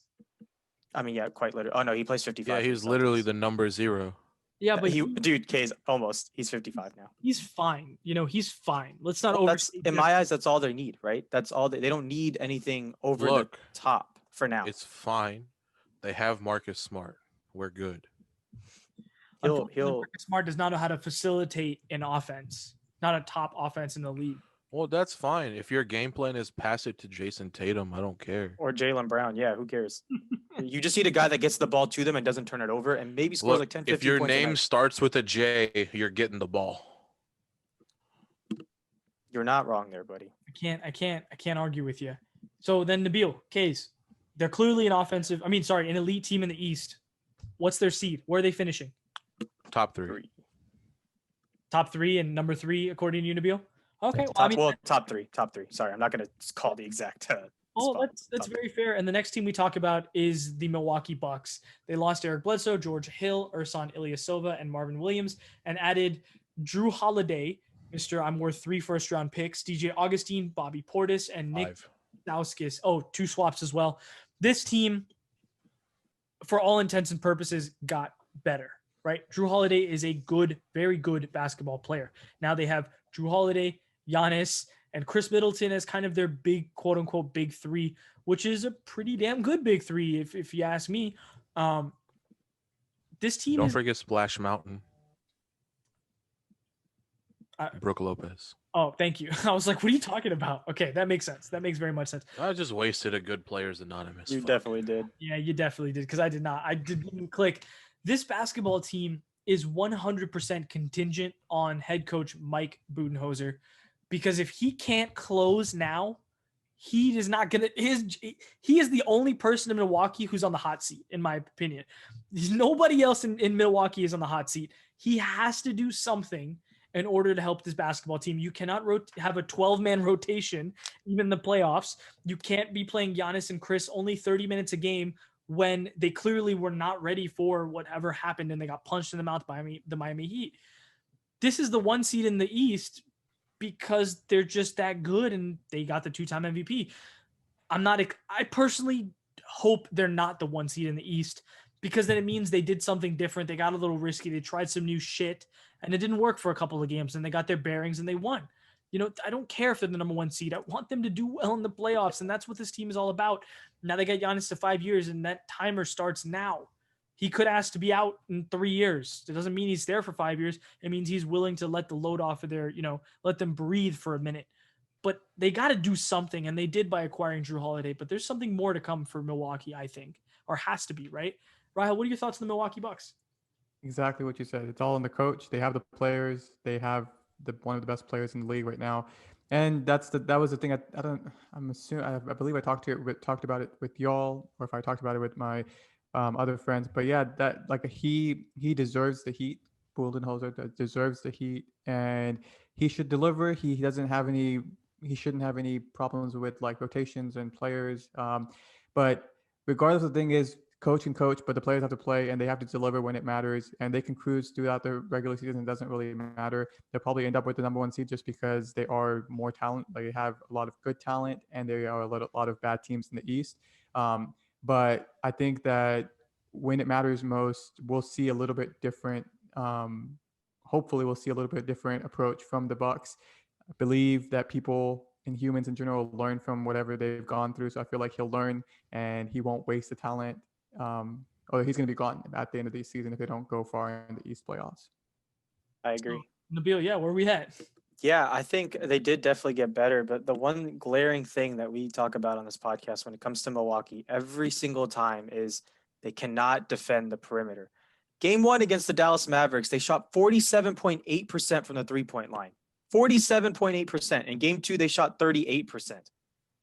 I mean, yeah, quite literally. Oh no, he plays 55. Yeah, he was literally the number 0. Yeah, but K's almost. He's 55 now. He's fine. He's fine. Let's not in my eyes, that's all they need, right? That's all they don't need anything over the top for now. It's fine. They have Marcus Smart. We're good. Marcus Smart does not know how to facilitate an offense. Not a top offense in the league. Well, that's fine. If your game plan is pass it to Jason Tatum, I don't care. Or Jaylen Brown. Yeah, who cares? You just need a guy that gets the ball to them and doesn't turn it over and maybe scores 10, 15 points. If your name starts with a J, you're getting the ball. You're not wrong there, buddy. I can't argue with you. So then Nabil, Case, they're clearly an elite team in the East. What's their seed? Where are they finishing? Top 3. Top 3 and number 3, according to you, Nabil? Okay. Top 3. Sorry, I'm not going to call the exact Oh, spot. that's very fair. And the next team we talk about is the Milwaukee Bucks. They lost Eric Bledsoe, George Hill, Ersan Ilyasova, and Marvin Williams, and added Drew Holiday, Mr. I'm worth 3 first-round picks, DJ Augustine, Bobby Portis, and Nick Stauskas. Oh, 2 swaps as well. This team, for all intents and purposes, got better, right? Drew Holiday is a good, very good basketball player. Now they have Drew Holiday, Giannis, and Chris Middleton as kind of their big, quote unquote, big 3, which is a pretty damn good big 3, if you ask me. This team Don't forget Splash Mountain. Brooke Lopez. Oh, thank you. I was like, what are you talking about? Okay, that makes sense. That makes very much sense. I just wasted a good Players Anonymous. You definitely did. Yeah, you definitely did, because I did not. I didn't click. This basketball team is 100% contingent on head coach Mike Budenholzer, because if he can't close now, he is not gonna. He is the only person in Milwaukee who's on the hot seat, in my opinion. Nobody else in Milwaukee is on the hot seat. He has to do something in order to help this basketball team. You cannot have a 12-man rotation, even the playoffs. You can't be playing Giannis and Chris only 30 minutes a game when they clearly were not ready for whatever happened and they got punched in the mouth by the Miami Heat. This is the 1 seed in the East because they're just that good and they got the 2-time MVP. I personally hope they're not the 1 seed in the East, because then it means they did something different. They got a little risky. They tried some new shit and it didn't work for a couple of games and they got their bearings and they won. You know, I don't care if they're the number 1 seed. I want them to do well in the playoffs, and that's what this team is all about. Now they got Giannis to 5 years, and that timer starts now. He could ask to be out in 3 years. It doesn't mean he's there for 5 years. It means he's willing to let the load off of their, let them breathe for a minute. But they got to do something, and they did by acquiring Drew Holiday. But there's something more to come for Milwaukee, I think, or has to be, right? Raheel, what are your thoughts on the Milwaukee Bucks? Exactly what you said. It's all in the coach. They have the players. They have one of the best players in the league right now, and that was the thing. I believe I talked about it with y'all, or if I talked about it with my other friends. But yeah, that he deserves the heat. Budenholzer deserves the heat, and he should deliver. He shouldn't have any problems with rotations and players. But regardless, the thing is, coach can coach, but the players have to play and they have to deliver when it matters, and they can cruise throughout the regular season. It doesn't really matter. They'll probably end up with the number 1 seed just because they are more talent. They have a lot of good talent, and there are a lot of bad teams in the East. But I think that when it matters most, we'll see a little bit different. Hopefully we'll see a little bit different approach from the Bucks. I believe that people and humans in general learn from whatever they've gone through. So I feel like he'll learn and he won't waste the talent. Or he's going to be gone at the end of the season if they don't go far in the East playoffs. I agree. Nabil, yeah, where are we at? Yeah, I think they did definitely get better. But the one glaring thing that we talk about on this podcast when it comes to Milwaukee every single time is they cannot defend the perimeter. Game 1 against the Dallas Mavericks, they shot 47.8% from the 3-point line. 47.8%. In Game 2, they shot 38%.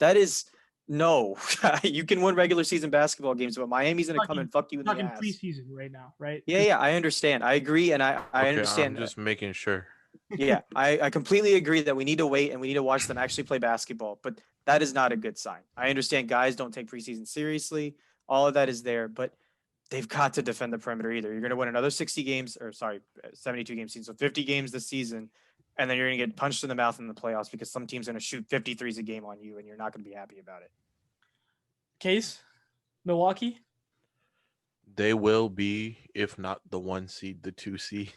That is... No, you can win regular season basketball games, but Miami's going to come and fuck you in the ass. Preseason right now, right? Yeah, I understand. I agree, and I understand. I'm just making sure. Yeah, I completely agree that we need to wait and we need to watch them actually play basketball, but that is not a good sign. I understand guys don't take preseason seriously. All of that is there, but they've got to defend the perimeter either. You're going to win another 72 game season, so 50 games this season, and then you're going to get punched in the mouth in the playoffs because some team's going to shoot 53s a game on you, and you're not going to be happy about it. Case, Milwaukee? They will be, if not the 1 seed, the 2 seed.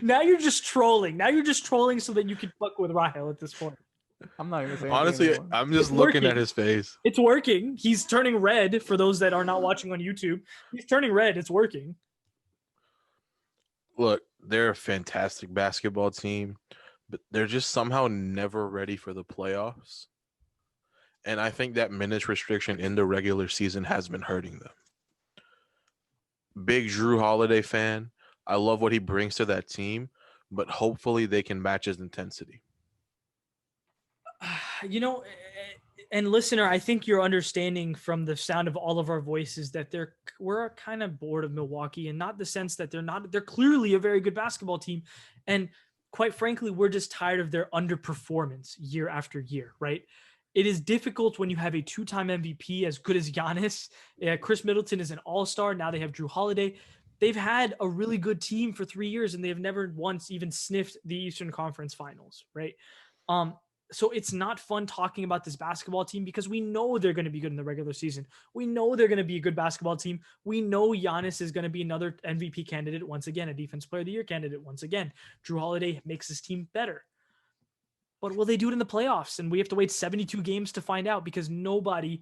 Now you're just trolling. So that you can fuck with Raheel at this point. I'm not even saying. Honestly, I'm just looking at his face. It's working. He's turning red. For those that are not watching on YouTube, he's turning red. It's working. Look, they're a fantastic basketball team, but they're just somehow never ready for the playoffs. And I think that minutes restriction in the regular season has been hurting them. Big Drew Holiday fan. I love what he brings to that team, but hopefully they can match his intensity. And listener, I think you're understanding from the sound of all of our voices that we're kind of bored of Milwaukee, and not the sense that they're clearly a very good basketball team. And quite frankly, we're just tired of their underperformance year after year, right? It is difficult when you have a two-time MVP as good as Giannis. Chris Middleton is an all-star. Now they have Drew Holiday. They've had a really good team for 3 years, and they have never once even sniffed the Eastern Conference Finals, right? So it's not fun talking about this basketball team because we know they're going to be good in the regular season. We know they're going to be a good basketball team. We know Giannis is going to be another MVP candidate once again, a Defensive Player of the Year candidate once again. Drew Holiday makes his team better. But will they do it in the playoffs? And we have to wait 72 games to find out because we're going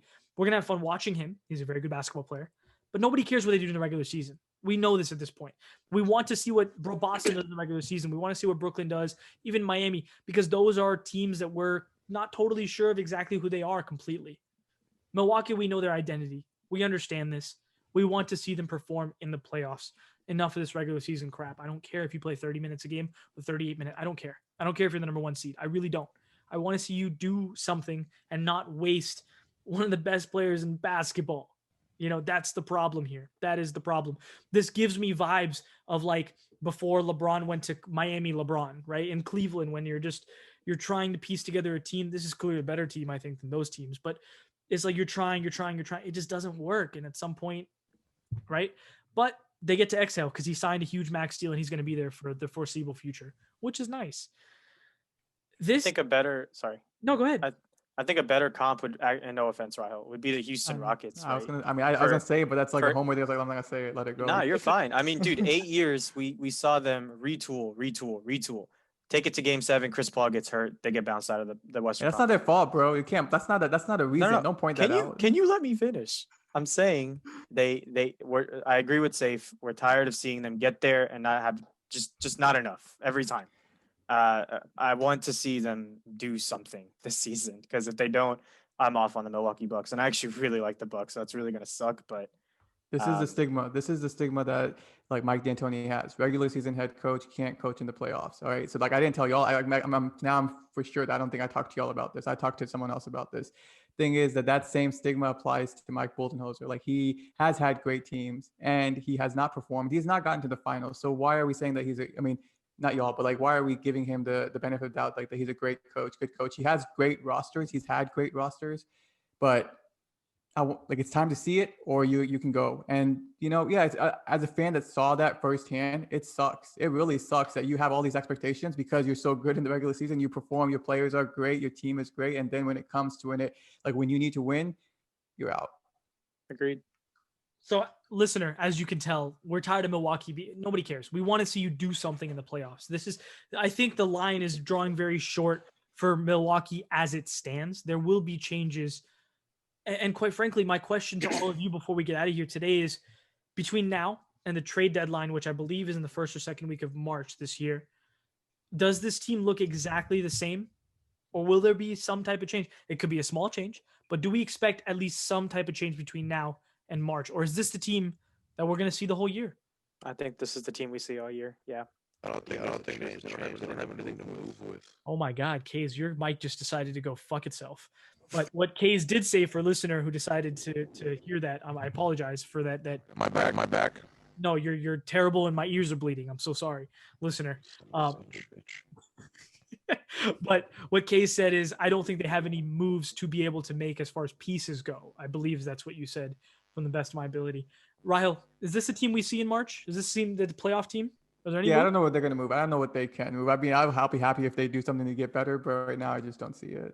to have fun watching him. He's a very good basketball player. But nobody cares what they do in the regular season. We know this at this point. We want to see what Boston does in the regular season. We want to see what Brooklyn does, even Miami, because those are teams that we're not totally sure of exactly who they are completely. Milwaukee, we know their identity. We understand this. We want to see them perform in the playoffs. Enough of this regular season crap. I don't care if you play 30 minutes a game or 38 minutes. I don't care. I don't care if you're the number one seed. I really don't. I want to see you do something and not waste one of the best players in basketball. That's the problem here. That is the problem. This gives me vibes of like before LeBron went to Miami, LeBron, right? In Cleveland, when you're trying to piece together a team. This is clearly a better team, I think, than those teams. But it's like you're trying. It just doesn't work. And at some point, right? But they get to exhale because he signed a huge max deal and he's going to be there for the foreseeable future, which is nice. I think No, go ahead. I think a better comp would, and no offense, Raheel, would be the Houston Rockets. I was right? gonna say it, but that's like a homer. Like, I'm not gonna say it. Let it go. No, you're fine. I mean, dude, 8 years we saw them retool. Take it to Game 7. Chris Paul gets hurt. They get bounced out of the Western. That's not their fault, bro. You can't. That's not a reason. No. Don't point that out. Can you let me finish? I'm saying I agree with Safe. We're tired of seeing them get there and not have just not enough every time. I want to see them do something this season because if they don't, I'm off on the Milwaukee Bucks. And I actually really like the Bucks, so it's really gonna suck. But this is the stigma. This is the stigma that like Mike D'Antoni has. Regular season head coach can't coach in the playoffs. All right. So like I didn't tell y'all. I'm for sure that I don't think I talked to y'all about this. I talked to someone else about this. Thing is that same stigma applies to Mike Budenholzer. Like he has had great teams and he has not performed. He's not gotten to the finals. So why are we saying that not y'all, but like, why are we giving him the benefit of the doubt? Like that he's a great coach, good coach. He has great rosters. He's had great rosters, but it's time to see it or you can go. And, it's, as a fan that saw that firsthand, it sucks. It really sucks that you have all these expectations because you're so good in the regular season. You perform, your players are great, your team is great. And then when it comes to when you need to win, you're out. Agreed. So, listener, as you can tell, we're tired of Milwaukee. Nobody cares. We want to see you do something in the playoffs. I think the line is drawing very short for Milwaukee as it stands. There will be changes. And quite frankly, my question to all of you before we get out of here today is between now and the trade deadline, which I believe is in the first or second week of March this year, does this team look exactly the same? Or will there be some type of change? It could be a small change, but do we expect at least some type of change between now and March? Or is this the team that we're going to see the whole year? I think this is the team we see all year. Yeah. I don't think names don't have anything to move with. Oh my God, Kays, your mic just decided to go fuck itself. But what Kays did say for a listener who decided to hear that, I apologize for that. My back. No, you're terrible and my ears are bleeding. I'm so sorry, listener. But what Kays said is, I don't think they have any moves to be able to make as far as pieces go. I believe that's what you said from the best of my ability. Raheel, is this the team we see in March? Is this the playoff team? Is there any move? I don't know what they're going to move. I don't know what they can move. I mean, I'll be happy if they do something to get better, but right now I just don't see it.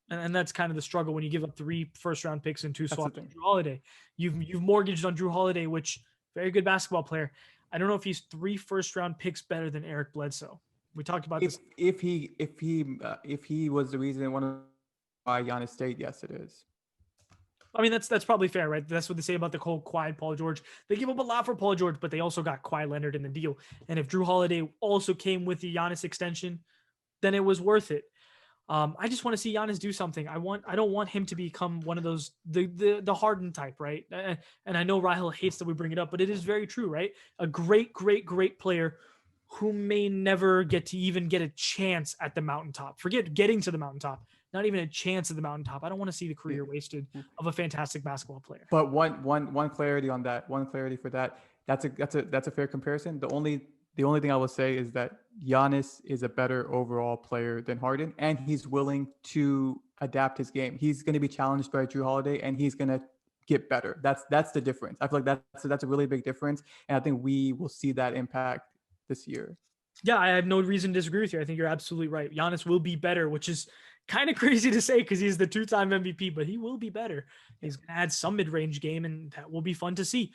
And that's kind of the struggle when you give up 3 first-round picks and 2 swaps on Drew Holiday. You've mortgaged on Drew Holiday, which very good basketball player. I don't know if he's 3 first-round picks better than Eric Bledsoe. We talked about this. If he was the reason why Giannis stayed, yes, it is. I mean, that's probably fair, right? That's what they say about the whole Kawhi Paul George. They give up a lot for Paul George, but they also got Kawhi Leonard in the deal. And if Drew Holiday also came with the Giannis extension, then it was worth it. I just want to see Giannis do something. I don't want him to become one of those the Harden type, right? And I know Raheel hates that we bring it up, but it is very true, right? A great player who may never get to even get a chance at the mountaintop. Forget getting to the mountaintop. Not even a chance at the mountaintop. I don't want to see the career wasted of a fantastic basketball player. But one clarity on that. One clarity for that. That's a fair comparison. The only The only thing I will say is that Giannis is a better overall player than Harden, and he's willing to adapt his game. He's going to be challenged by Drew Holiday, and he's going to get better. That's the difference. I feel like that's a really big difference, and I think we will see that impact this year. Yeah, I have no reason to disagree with you. I think you're absolutely right. Giannis will be better, which is kind of crazy to say because he's the 2-time MVP, but he will be better. He's going to add some mid-range game, and that will be fun to see.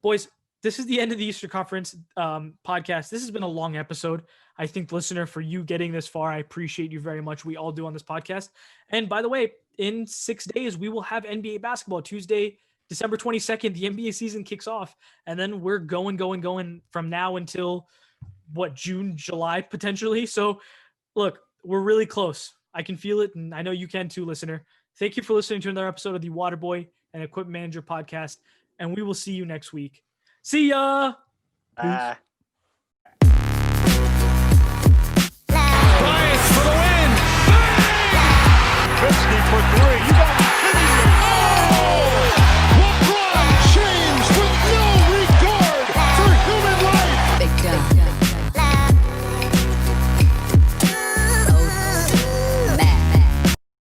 Boys, this is the end of the Eastern Conference podcast. This has been a long episode. I think, listener, for you getting this far, I appreciate you very much. We all do on this podcast. And by the way, in 6 days, we will have NBA basketball. Tuesday, December 22nd, the NBA season kicks off. And then we're going from now until, June, July, potentially. So, look, we're really close. I can feel it, and I know you can too, listener. Thank you for listening to another episode of the Waterboy and Equipment Manager podcast, and we will see you next week. See ya! Bye. Bryant for the win! Bang! Kritzky for three. You got